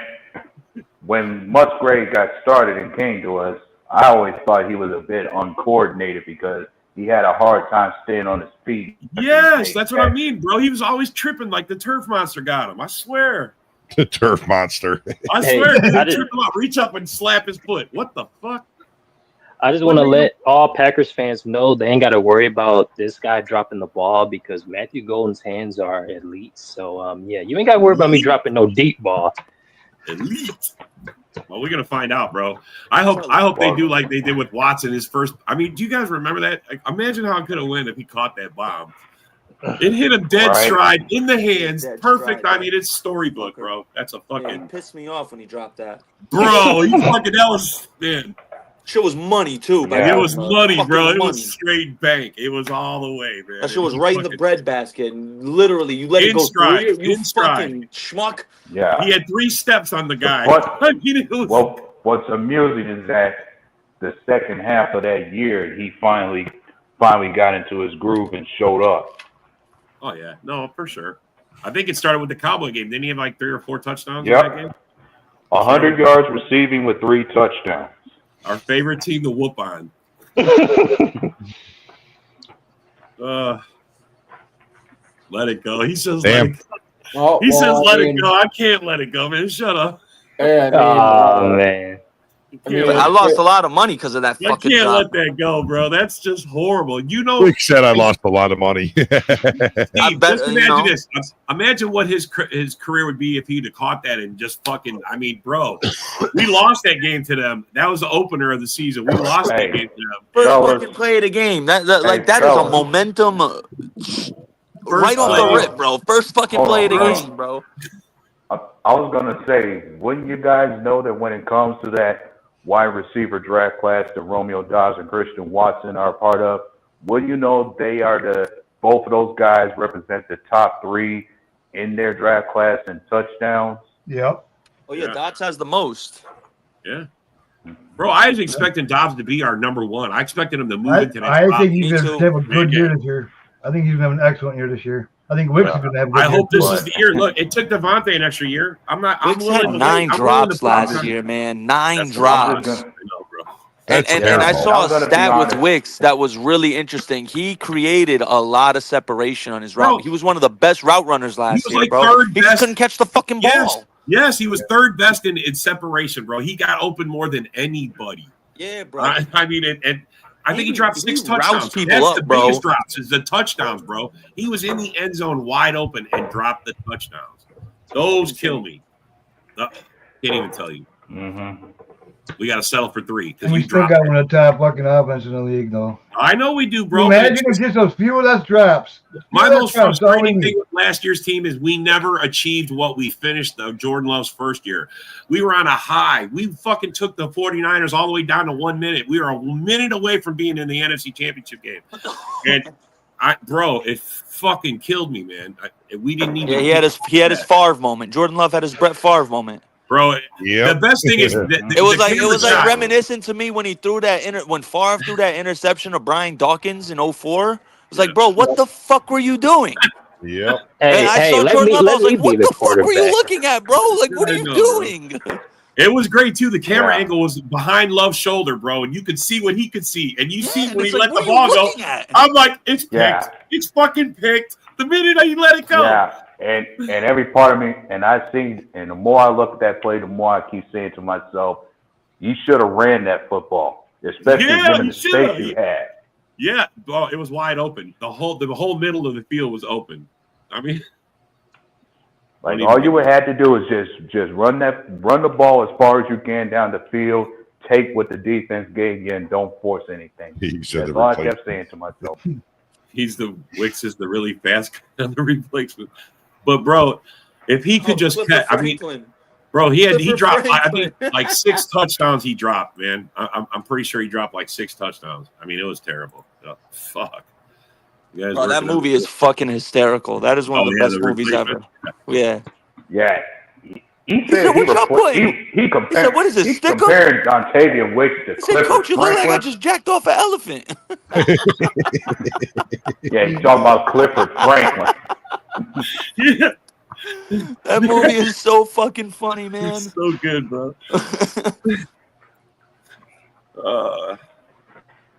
When Musgrave got started and came to us, I always thought he was a bit uncoordinated because he had a hard time staying on his feet. Yes, that's what I mean, bro. He was always tripping like the turf monster got him. I swear. The turf monster. I swear, he trip him out, reach up and slap his foot. What the fuck? I just want to let all Packers fans know they ain't got to worry about this guy dropping the ball because Matthew Golden's hands are elite. So, yeah, you ain't got to worry about me dropping no deep ball. Elite. Well, we're gonna find out, bro. I hope they do like they did with Watson his first. I mean, do you guys remember that? Like, imagine how it could have went if he caught that bomb. It hit him dead stride in the hands. Perfect. I mean, it's storybook, bro. That's a fucking. Yeah, he pissed me off when he dropped that. Bro, you fucking that was man. Shit was money too. It was money, Fucking bro. It money. was straight bank. It was all the way, man. That shit was right in the breadbasket. And literally, you let it go stride, through. You in stride. fucking schmuck. Yeah. He had 3 steps on the guy. What's amusing is that the second half of that year, he finally got into his groove and showed up. Oh yeah, no, for sure. I think it started with the Cowboy game. Didn't he have like 3 or 4 touchdowns in that game? 100 yards receiving with 3 touchdowns. Our favorite team to whoop on. Let it go. He says, let it go. Let it go. I can't let it go, man. Shut up. Yeah, man. I lost a lot of money because of that I fucking can't drop. let that go, bro. That's just horrible. You know, Rick said I lost a lot of money. Steve, just imagine this. Imagine what his career would be if he'd have caught that and just fucking. I mean, bro, we lost that game to them. That was the opener of the season. We lost that game to them. First fucking play of the game. That is a momentum. Right off the rip, bro. First fucking play of the game, bro. I was gonna say, wouldn't you guys know that when it comes to that wide receiver draft class that Romeo Dobbs and Christian Watson are a part of, wouldn't you know they are both of those guys represent the top 3 in their draft class in touchdowns? Yep. Oh yeah, Dobbs has the most. Yeah. Bro, I was expecting Dobbs to be our number one. I expected him to move into that I spot. think he's going to have a good year this year. I think he's going to have an excellent year this year. I think Wicks is going to have a good I year. hope this is the year. Look, it took Devontae an extra year. I'm Wicks willing had to 9 wait. drops last year, man. 9 drops. I know, bro. And I terrible. saw I'm a gonna be stat with honest. Wicks that was really interesting. He created a lot of separation on his route. Bro, He was one of the best route runners last was year, like bro. third He just best. couldn't catch the fucking ball. Yes, he was third best in separation, bro. He got open more than anybody. Yeah, bro. I mean, and I think he dropped 6 touchdowns. routes people That's up, the bro. biggest drops is the touchdowns, bro. He was in the end zone wide open and dropped the touchdowns. Those kill me. Can't even tell you. Mm-hmm. We got to settle for 3 because And we you still dropped got it. one of the top fucking offense in the league, though. I know we do, bro. but Imagine it's if just- just those few less drops. my most That's all we frustrating need. thing with last year's team is we never achieved what we finished the Jordan Love's first year. We were on a high. We fucking took the 49ers all the way down to 1 minute. We were a minute away from being in the NFC Championship game. And it fucking killed me, man. We didn't even. Yeah, he had his Favre moment. Jordan Love had his Brett Favre moment. Bro, Yep. the best thing is It was like camera shot. reminiscent to me when he threw that when Favre threw that interception to Brian Dawkins in 04. It was like, bro, what the fuck were you doing? Yep. And I saw Jordan Love. I was like, what the fuck were you quarterback. looking at, bro? Like, what are I you know, bro. doing? It was great too. The camera Yeah. angle was behind Love's shoulder, bro, and you could see what he could see. And you see and when he it's like, let the what are you ball go. looking at? I'm like, it's picked. Yeah. It's fucking picked. The minute you let it go. Yeah, and every part of me, and I see, and the more I look at that play, the more I keep saying to myself, you should have ran that football, especially Yeah, given you the shoulda. space you had. Yeah, well, it was wide open. The whole middle of the field was open. I mean, Like all you would have to do is just run the ball as far as you can down the field, take what the defense gave you, and don't force anything. He said That's the all I replacement. kept saying to myself. Wicks is the really fast guy on the replacement. But bro, if he could just bro, he dropped I think like 6 touchdowns he dropped, man. I'm pretty sure he dropped like 6 touchdowns. I mean, it was terrible. Oh, fuck. You guys Bro, that working on movie is fucking hysterical. That is one of the best the movies ever. replacement. Yeah. Yeah. He said "What y'all playing?" he compared. said, "What is this, He sticker?" compared Dontavian Wicks to He said, Clifford Coach, you look like I Franklin. just jacked off an elephant. Yeah, he's talking about Clifford Franklin. Yeah, That movie is so fucking funny, man. it's so good, bro.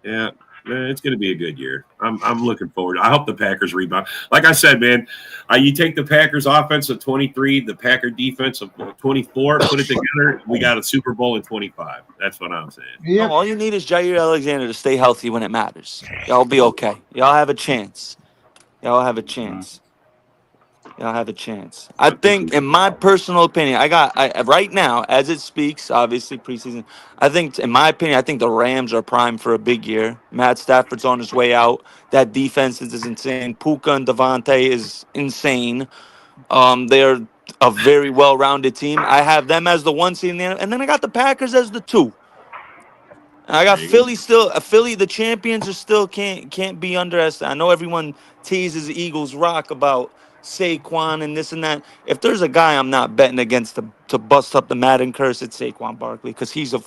Yeah, man, it's gonna be a good year. I'm looking forward. I hope the Packers rebound. Like I said, man, you take the Packers offense of 23, the Packer defense of 24, put it together, we got a Super Bowl in 25. That's what I'm saying. Yeah. No, all you need is Jair Alexander to stay healthy when it matters. Y'all be okay. Y'all have a chance. Y'all have a chance. Y'all have a chance. I think, in my personal opinion, I right now, as it speaks, obviously preseason, I think, in my opinion, I think the Rams are primed for a big year. Matt Stafford's on his way out. That defense is insane. Puka and Devontae is insane. They're a very well-rounded team. I have them as the 1 seed, and then I got the Packers as the 2. And I got There you Philly still. Philly, the champions, are still can't be underestimated. I know everyone teases the Eagles rock about Saquon and this and that. If there's a guy I'm not betting against to bust up the Madden curse, it's Saquon Barkley, because he's an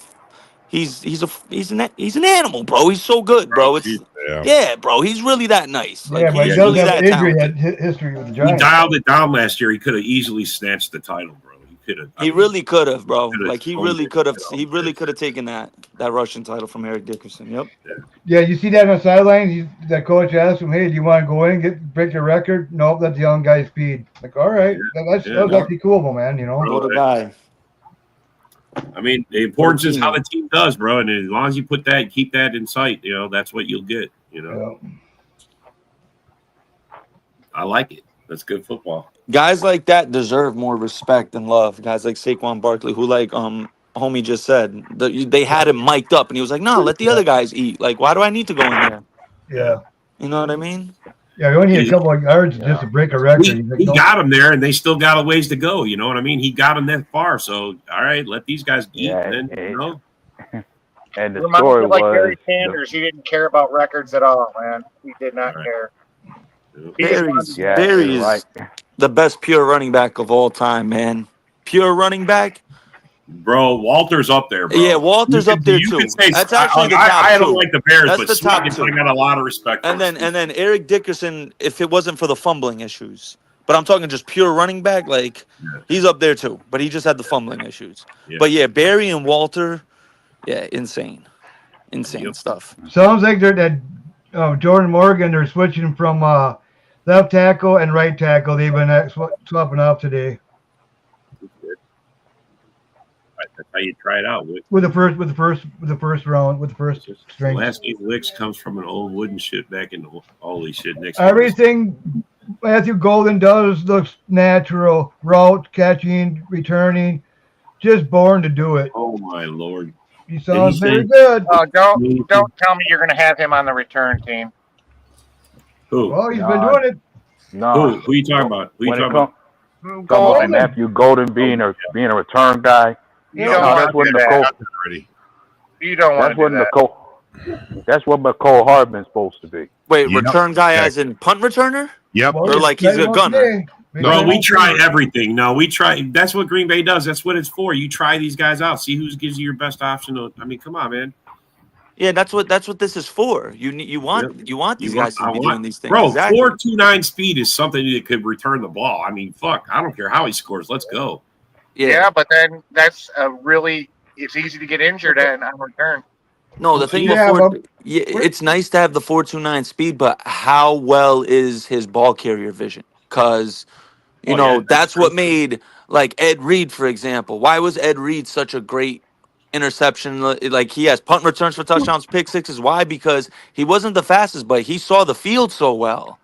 animal, bro. He's so good, bro. It's Yeah. bro. He's really that nice. Yeah, Like, but he he's does really have that injury talented. history with the He Giants. dialed it down last year. He could have easily snatched the title, bro. He could have. He really could have, bro. could've Like he owned really it, could have. you know. He really could have taken that Russian title from Eric Dickerson. Yep. Yeah, you see that on the sideline? That coach asked him, "Hey, do you want to go in and break your record?" Nope, let the young guy speed. Like, all right, that was actually cool, man. You know. What a guy. I mean, the importance is how the team does, bro. And as long as you put that, keep that in sight, you know, that's what you'll get. You know, Yeah. I like it. That's good football. Guys like that deserve more respect and love. Guys like Saquon Barkley, who, like homie just said, they had him mic'd up, and he was like, "No, let the other guys eat. Like, why do I need to go in there?" Yeah. You know what I mean? Yeah, we only need a couple of yards just to break a record. He got him there, and they still got a ways to go. You know what I mean? He got him that far. So, all right, let these guys eat. Yeah, and then, you know, And the Reminds story me of like was Barry Sanders. He didn't care about records at all, man. He did not care. He just wanted to- Barry is the best pure running back of all time, man. Pure running back. Bro, Walter's up there, bro. Yeah, Walter's up there too. That's actually the top I don't two. like the Bears, That's but the top Sweet, two. I got a lot of respect for And him. then Eric Dickerson, if it wasn't for the fumbling issues. But I'm talking just pure running back, like he's up there too. But he just had the fumbling issues. Yeah. But yeah, Barry and Walter, yeah, insane stuff. Sounds like they're that Jordan Morgan. They're switching from left tackle and right tackle. They've been swapping off today. That's how you try it out. With the first round, with the first string. Last 8 licks comes from an old wooden shit back in the holy shit. Next Everything Matthew Golden does looks natural. Route, catching, returning, just born to do it. Oh my lord! He sounds very good. Don't tell me you're going to have him on the return team. Who? Well, he's been doing it. No. Who are you talking about? Who are you talking about? Talking about Matthew Golden being a return guy. You don't want to do that. You don't want to do that. That's what McCole Hardman's supposed to be. Wait, return guy as in punt returner? Yep. Or like he's a gunner? Bro, we try everything. No, we try. That's what Green Bay does. That's what it's for. You try these guys out. See who gives you your best option. I mean, come on, man. Yeah, that's what this is for. You want these guys to be doing these things. Bro, exactly. 4.29 speed is something that could return the ball. I mean, fuck. I don't care how he scores. Let's go. Yeah, but then that's it's easy to get injured on return. No, the thing before, it's nice to have the 4.29 speed, but how well is his ball carrier vision? Because that's what made like Ed Reed, for example. Why was Ed Reed such a great interception? Like he has punt returns for touchdowns, pick sixes. Why? Because he wasn't the fastest, but he saw the field so well.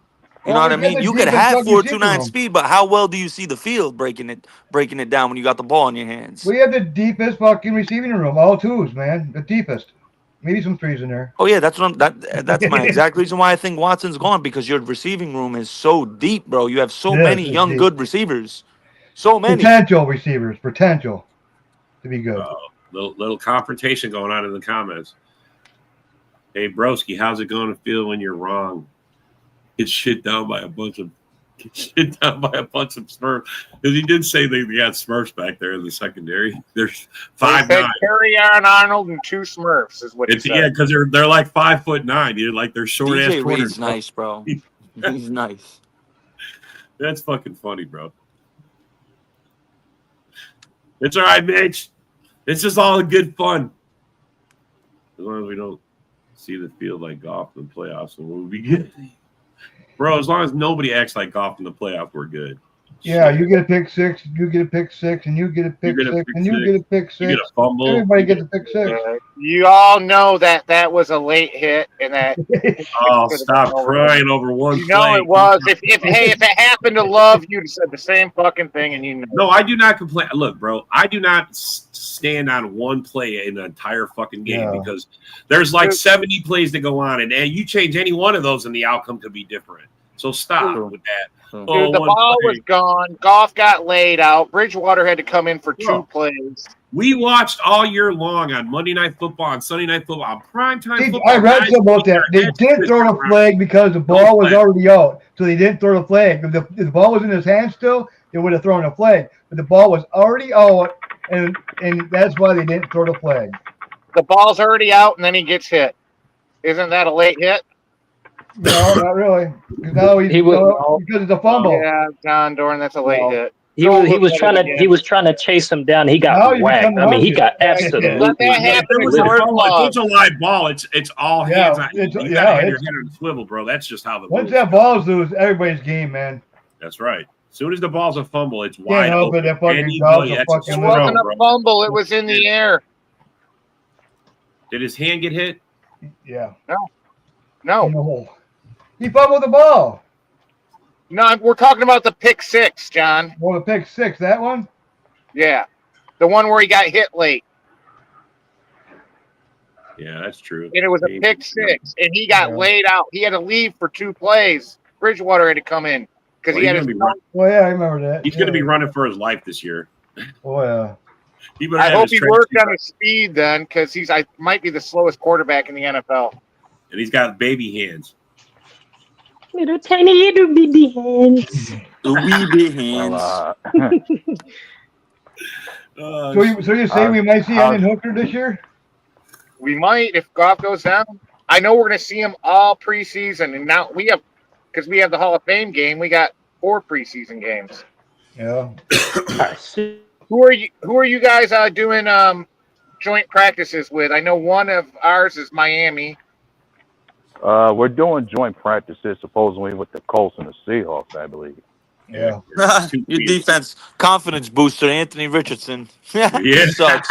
You know what I mean? You could have 4.29 speed, but how well do you see the field breaking it down when you got the ball in your hands? We have the deepest fucking receiving room, all twos, man. The deepest. Maybe some threes in there. Oh yeah, that's my exact reason why I think Watson's gone, because your receiving room is so deep, bro. You have so many young good receivers. So many potential receivers, potential to be good. Little confrontation going on in the comments. Hey broski, how's it going to feel when you're wrong? Get shit down by a bunch of Smurfs. Because he did say they got Smurfs back there in the secondary. There's 5'9". Carry on Arnold and 2 Smurfs is what he said. Yeah, because they're like 5'9". Dude, like they're short ass. DJ Reed's nice, bro. He's nice. That's fucking funny, bro. It's all right, Mitch. It's just all good fun. As long as we don't see the field like golf in the playoffs, and we'll be good. Bro, as long as nobody acts like golf in the playoffs, we're good. Yeah, you get a pick six, you get a pick six, and you get a pick six, and you get a pick six. You get a fumble. Everybody gets a pick six. You all know that was a late hit, and that. Oh, stop crying over one. You know it was. If it happened to Love, you'd have said the same fucking thing, and you know. No, I do not complain. Look, bro, I do not stand on one play in the entire fucking game because there's like 70 plays that go on, and you change any one of those, and the outcome could be different. So stop with that. Dude, the ball was gone. Goff got laid out. Bridgewater had to come in for 2 plays. We watched all year long on Monday Night Football and Sunday Night Football, on primetime football. I read something about that. They didn't throw the flag because the ball was already out, so they didn't throw the flag. If the ball was in his hand still, they would have thrown a flag. But the ball was already out, and that's why they didn't throw the flag. The ball's already out, and then he gets hit. Isn't that a late hit? No, not really. Because it's a fumble. Yeah, John Dorn, that's a late hit. He was trying to chase him down. He got whacked. I mean, he got absolutely. It was a live ball. It's all hands on. You gotta have your head on the swivel, bro. That's just how the once that ball's loose, everybody's game, man. That's right. As soon as the ball's a fumble, it's wide open. It wasn't a fumble. It was in the air. Did his hand get hit? Yeah. No. He fumbled the ball. No, we're talking about the pick six, John. Well, the pick six, that one? Yeah. The one where he got hit late. Yeah, that's true. And it was a pick six, and he got laid out. He had to leave for 2 plays. Bridgewater had to come in because he had his. Well, yeah, I remember that. He's going to be running for his life this year. Oh, yeah. I hope he worked on his speed then, because I might be the slowest quarterback in the NFL. And he's got baby hands. Little tiny little baby hands. Baby hands. So you say we might see Hendon Hooker this year? We might if Goff goes down. I know we're going to see him all preseason, and now because we have the Hall of Fame game. We got 4 preseason games. Yeah. Who are you guys doing joint practices with? I know one of ours is Miami. We're doing joint practices supposedly with the Colts and the Seahawks, I believe. Yeah. Your defense confidence booster, Anthony Richardson. Yeah. He sucks.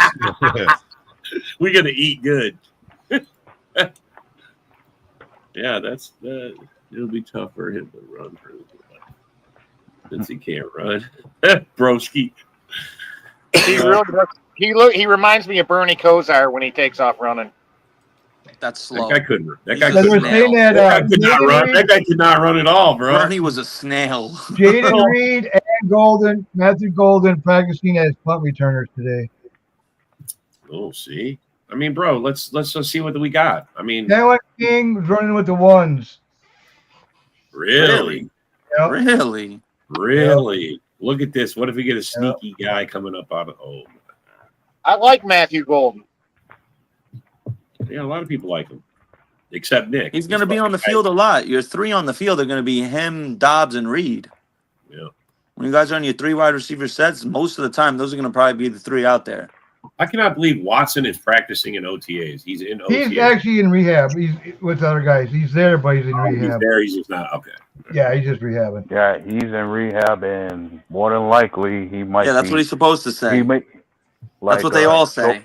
We're gonna eat good. Yeah, it'll be tough for him to run through since he can't run. Broski. He reminds me of Bernie Kosar when he takes off running. That's slow. That guy couldn't. That He's guy a couldn't. snail. That guy could not run. That guy could not run at all, bro. Bernie was a snail. Jaden Reed and Matthew Golden practicing as punt returners today. Oh, see. I mean, bro, let's just see what we got. I mean, Talon King was running with the ones. Really? Yep. Really? Yep. Look at this. What if we get a sneaky guy coming up out of I like Matthew Golden. Yeah, a lot of people like him. Except Nick. He's going to be on the field a lot. Your 3 on the field are going to be him, Dobbs, and Reed. Yeah. When you guys are on your 3 wide receiver sets, most of the time, those are going to probably be the 3 out there. I cannot believe Watson is practicing in OTAs. He's in OTAs. He's actually in rehab. He's with other guys. He's there, but he's in rehab. He's there. He's just not. Okay. Yeah, he's just rehabbing. Yeah, he's in rehab, and more than likely he might. Yeah, that's what he's supposed to say. That's what they all say.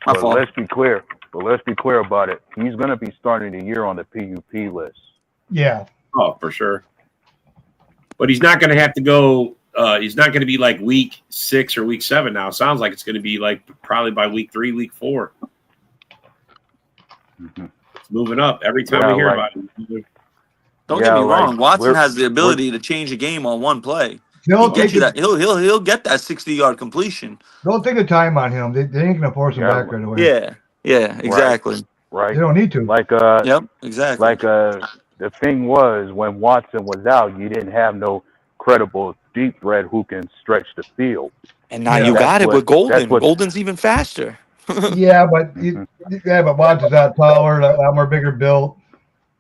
My fault. Let's be clear. But let's be clear about it. He's going to be starting the year on the PUP list. Yeah. Oh, for sure. But he's not going to have to go. He's not going to be like week 6 or week 7 now. It sounds like it's going to be like probably by week 3, week 4. Mm-hmm. It's moving up every time we hear about it. Don't get me wrong. Watson has the ability to change a game on one play. He'll get that 60-yard completion. Don't take the time on him. They ain't going to force him back right away. Yeah, exactly. Right. They don't need to. Yep, exactly. The thing was, when Watson was out, you didn't have no credible deep threat who can stretch the field. And now you got it with Golden. Golden's even faster. Yeah, but Watson's out taller, a lot more bigger built,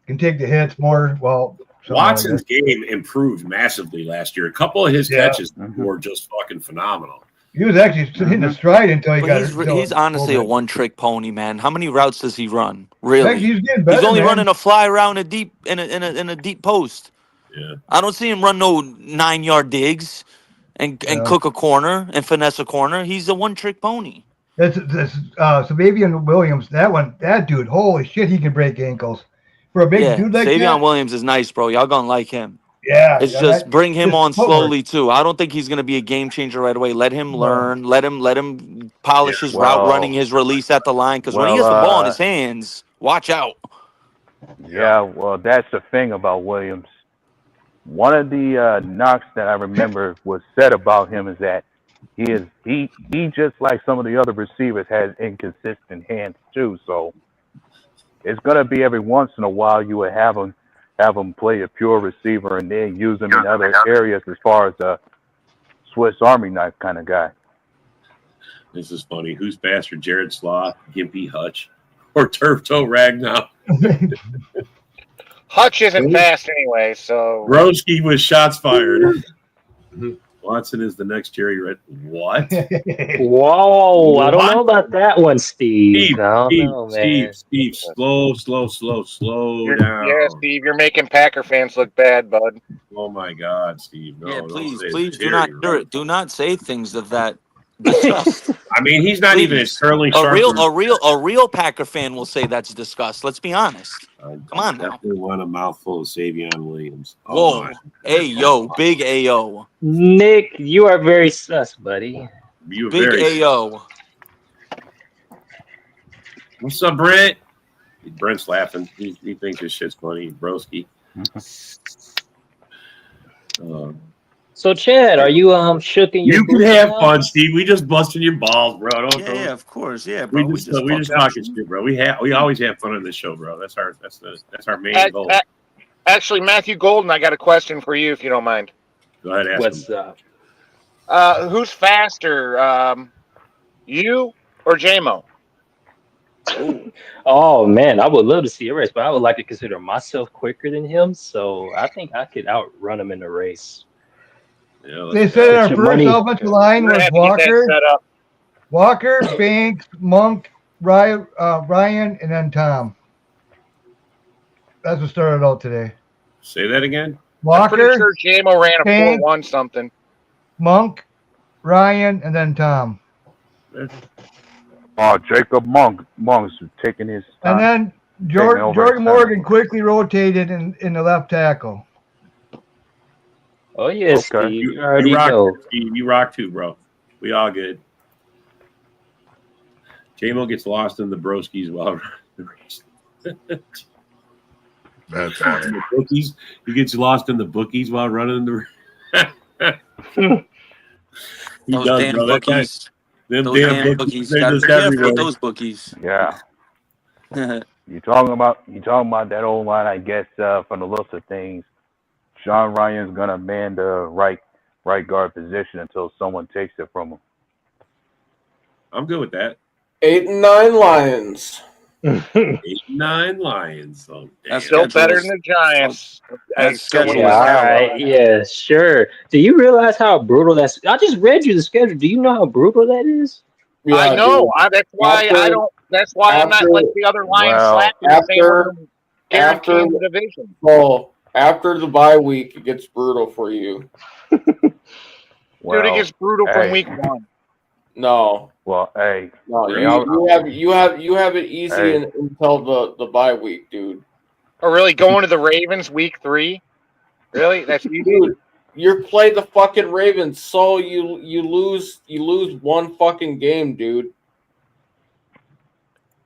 can take the hits more. Well, Watson's game improved massively last year. A couple of his catches were just fucking phenomenal. He was actually hitting a stride until he got. He's honestly a one-trick pony, man. How many routes does he run? Really? He's getting better. He's only running a fly route in a deep post. Yeah. I don't see him run no 9-yard digs and cook a corner and finesse a corner. He's a one-trick pony. That's Savion Williams. That dude, holy shit, he can break ankles. For a big dude like that. Savion Williams is nice, bro. Y'all gonna like him. Yeah, it's just bring him on slowly too. I don't think he's gonna be a game changer right away. Let him learn. Let him polish his route running, his release at the line. Because when he has the ball in his hands, watch out. Yeah, well, that's the thing about Williams. One of the knocks that I remember was said about him is that he just like some of the other receivers has inconsistent hands too. So it's gonna be every once in a while you would have him play a pure receiver and then use him in other areas as far as a Swiss Army knife kind of guy. This is funny. Who's faster, Jared Sloth, Gimpy Hutch, or Turf Toe Ragnow? Hutch isn't fast anyway, so. Broski with shots fired. Watson is the next Jerry Red. What? Whoa, I don't know about that one, Steve. Steve, slow down. Yeah, Steve, you're making Packer fans look bad, bud. Oh my God, Steve. No, please do not say things of that. I mean, he's not even a Sterling Sharp. A real Packer fan will say that's disgust. Let's be honest. Come on now. Definitely want a mouthful of Savion Williams. Whoa, Ayo, big Ayo. Nick, you are very sus, buddy. Big Ayo. What's up, Brent? Brent's laughing. He thinks this shit's funny. Broski. So, Chad, are you shooking your? You can have fun, Steve. We just busting your balls, bro. Yeah, of course, yeah, bro. We just talking shit, bro. We always have fun on this show, bro. That's our main goal. Actually, Matthew Golden, I got a question for you, if you don't mind. Go ahead, ask What's up? Who's faster, you or JMO? Oh man, I would love to see a race, but I would like to consider myself quicker than him. So I think I could outrun him in a race. Yeah, They let's said go. our Get your first money. offensive line We're gonna was have to get that set up. Walker, Banks, Monk, Ryan, and then Tom. That's what started out today. Say that again. I'm pretty Walker, sure JMO ran a Tank. 4-1 something. Monk, Ryan, and then Tom. Jacob Monk's taking his And time. then over Jordan the Morgan quickly rotated in the left tackle. Oh yes, Okay. Steve. You You already rock, know. Steve. You rock too, bro. We all good. JMO gets lost in the broskies while the race. That's funny. The bookies. He gets lost in the bookies while running the. He Those does, damn bro. That guy, bookies. them Those damn damn bookies. bookies. They're Gotta just be careful everywhere. with those bookies. Yeah. You talking about that old line? I guess from the looks of things, Sean Ryan's gonna man the right guard position until someone takes it from him. I'm good with that. 8 and 9 Lions. 8-9 Lions. Oh, That's Still schedule better is- than the Giants. That's schedule Yeah, is all hell. right. Yeah, sure. Do you realize how brutal that's? I just read you the schedule. Do you know how brutal that is? Yeah, I know. dude. That's why After- I don't. That's why I'm not after- like the other Lions Well, slackers. They were guaranteeing the division. Well, after the bye week, it gets brutal for you. Well, Dude, it gets brutal hey. from week 1. No, Well, hey, no, they you have it easy Hey. until the bye week, dude. Oh, really? Going to the Ravens week 3? Really? That's easy. Dude, you play the fucking Ravens, so you lose one fucking game, dude.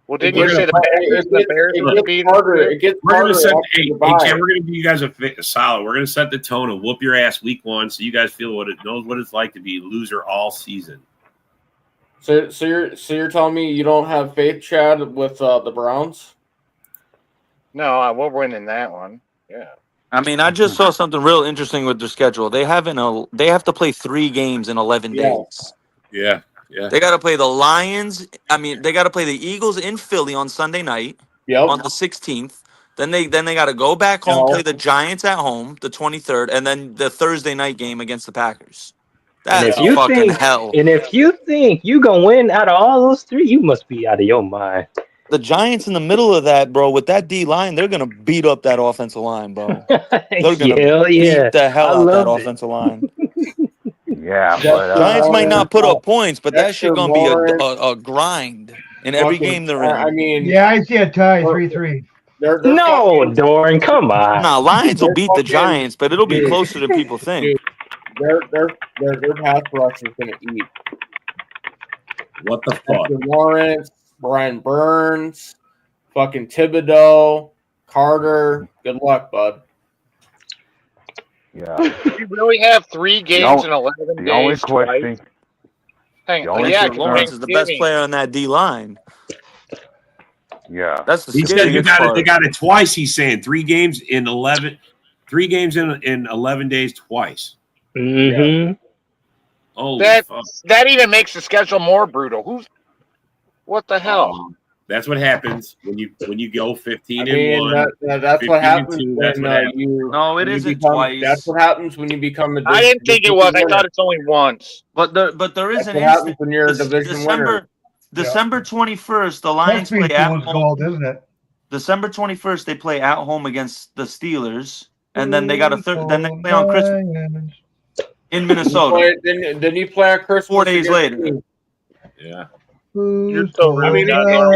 Well, didn't you say the Packers and the Bears would be harder. It gets We're harder gonna set. after Hey, the bye. Ken, we're gonna give you guys a solid. We're gonna set the tone and whoop your ass week 1, so you guys feel what it's like to be a loser all season. So you're telling me you don't have faith, Chad, with the Browns? No, we're winning that one. Yeah. I mean, I just saw something real interesting with their schedule. They have to play 3 games in 11 Yeah. days. Yeah, yeah. They got to play the Lions. I mean, they got to play the Eagles in Philly on Sunday night Yep. on the 16th. Then they got to go back home, play the Giants at home the 23rd, and then the Thursday night game against the Packers. And That's if you fucking think, hell. and if you think you gonna win out of all those 3, you must be out of your mind. The Giants in the middle of that, bro, with that D line, they're gonna beat up that offensive line, bro. They're gonna Hell yeah. beat the hell I out that love it. offensive line. yeah, but Giants might not put up points, but that Dexter shit gonna be Lawrence, a grind in every fucking- game they're in. I mean, Yeah, I see a tie 3-3. they're No, fucking- Doran, come on. Nah, Lions will They're beat the fucking- Giants, but it'll be dude. closer than people think. Dude, their pass rush is gonna eat. What the fuck? Dexter Lawrence, Brian Burns, fucking Thibodeau, Carter. Good luck, bud. yeah. You really have 3 games The in 11 The only days. question, Hang the on. only Yeah, Dexter Lawrence is the best Thanksgiving. player on that D line. yeah, That's the He said you scariest got it. part. They got it twice. He's saying 3 games in 11. 3 games in 11 days twice. Mm-hmm. Holy That fuck! that even makes the schedule more brutal. What the hell? That's what happens when you go 15 I and mean, 1. that's 15 what and happens 2, that's when what happens. you. No, it when you isn't become- twice. That's what happens when you become a. I didn't think it was. I thought it's only once. But there is That's an what happens instant. when you're a division winner. December 21st, the Lions Next week play at was home. gold, isn't it? December 21st, they play at home against the Steelers, and then they got then they play on Christmas in Minnesota. Then you play on Christmas 4 days against later. me. Yeah. You're so rude. I mean,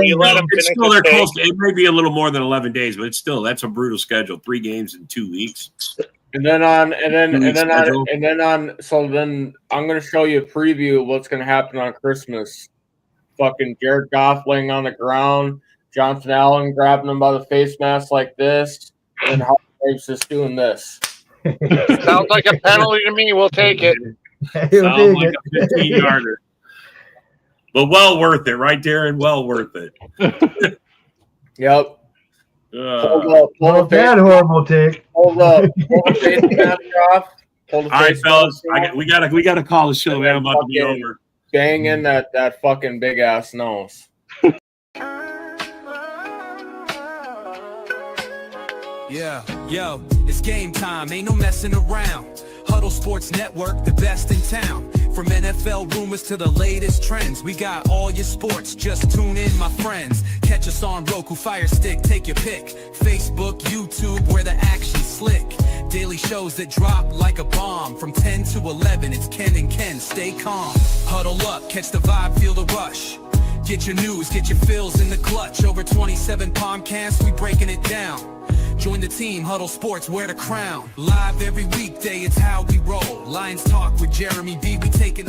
You let them it's finish still the they're stage. close. It may be a little more than 11 days, but it's still that's a brutal schedule. 3 games in 2 weeks. And then on Schedule. so then I'm gonna show you a preview of what's gonna happen on Christmas. Fucking Jared Goff laying on the ground, Johnson Allen grabbing him by the face mask like this, and Hargraves just doing this. Sounds like a penalty to me. We'll take it. He'll Sounds take like it. a 15-yarder. But well worth it, right, Darren? Well worth it. Yep. Uh, Pull Well, the that horrible take. pull the face mask off. Pull the All right, face fellas, mask off, we gotta call the show, and man. then I'm about to be fucking over. bang in that fucking big ass nose. Yeah, yo, it's game time, ain't no messing around. Huddle Sports Network, the best in town. From NFL rumors to the latest trends, we got all your sports, just tune in, my friends. Catch us on Roku, Fire Stick, take your pick. Facebook, YouTube, where the action's slick. Daily shows that drop like a bomb. From 10 to 11, it's Ken and Ken, stay calm. Huddle up, catch the vibe, feel the rush. Get your news, get your fills in the clutch. Over 27 podcasts, we breaking it down. Join the team, Huddle Sports, wear the crown. Live every weekday, it's how we roll. Lions Talk with Jeremy B, we taking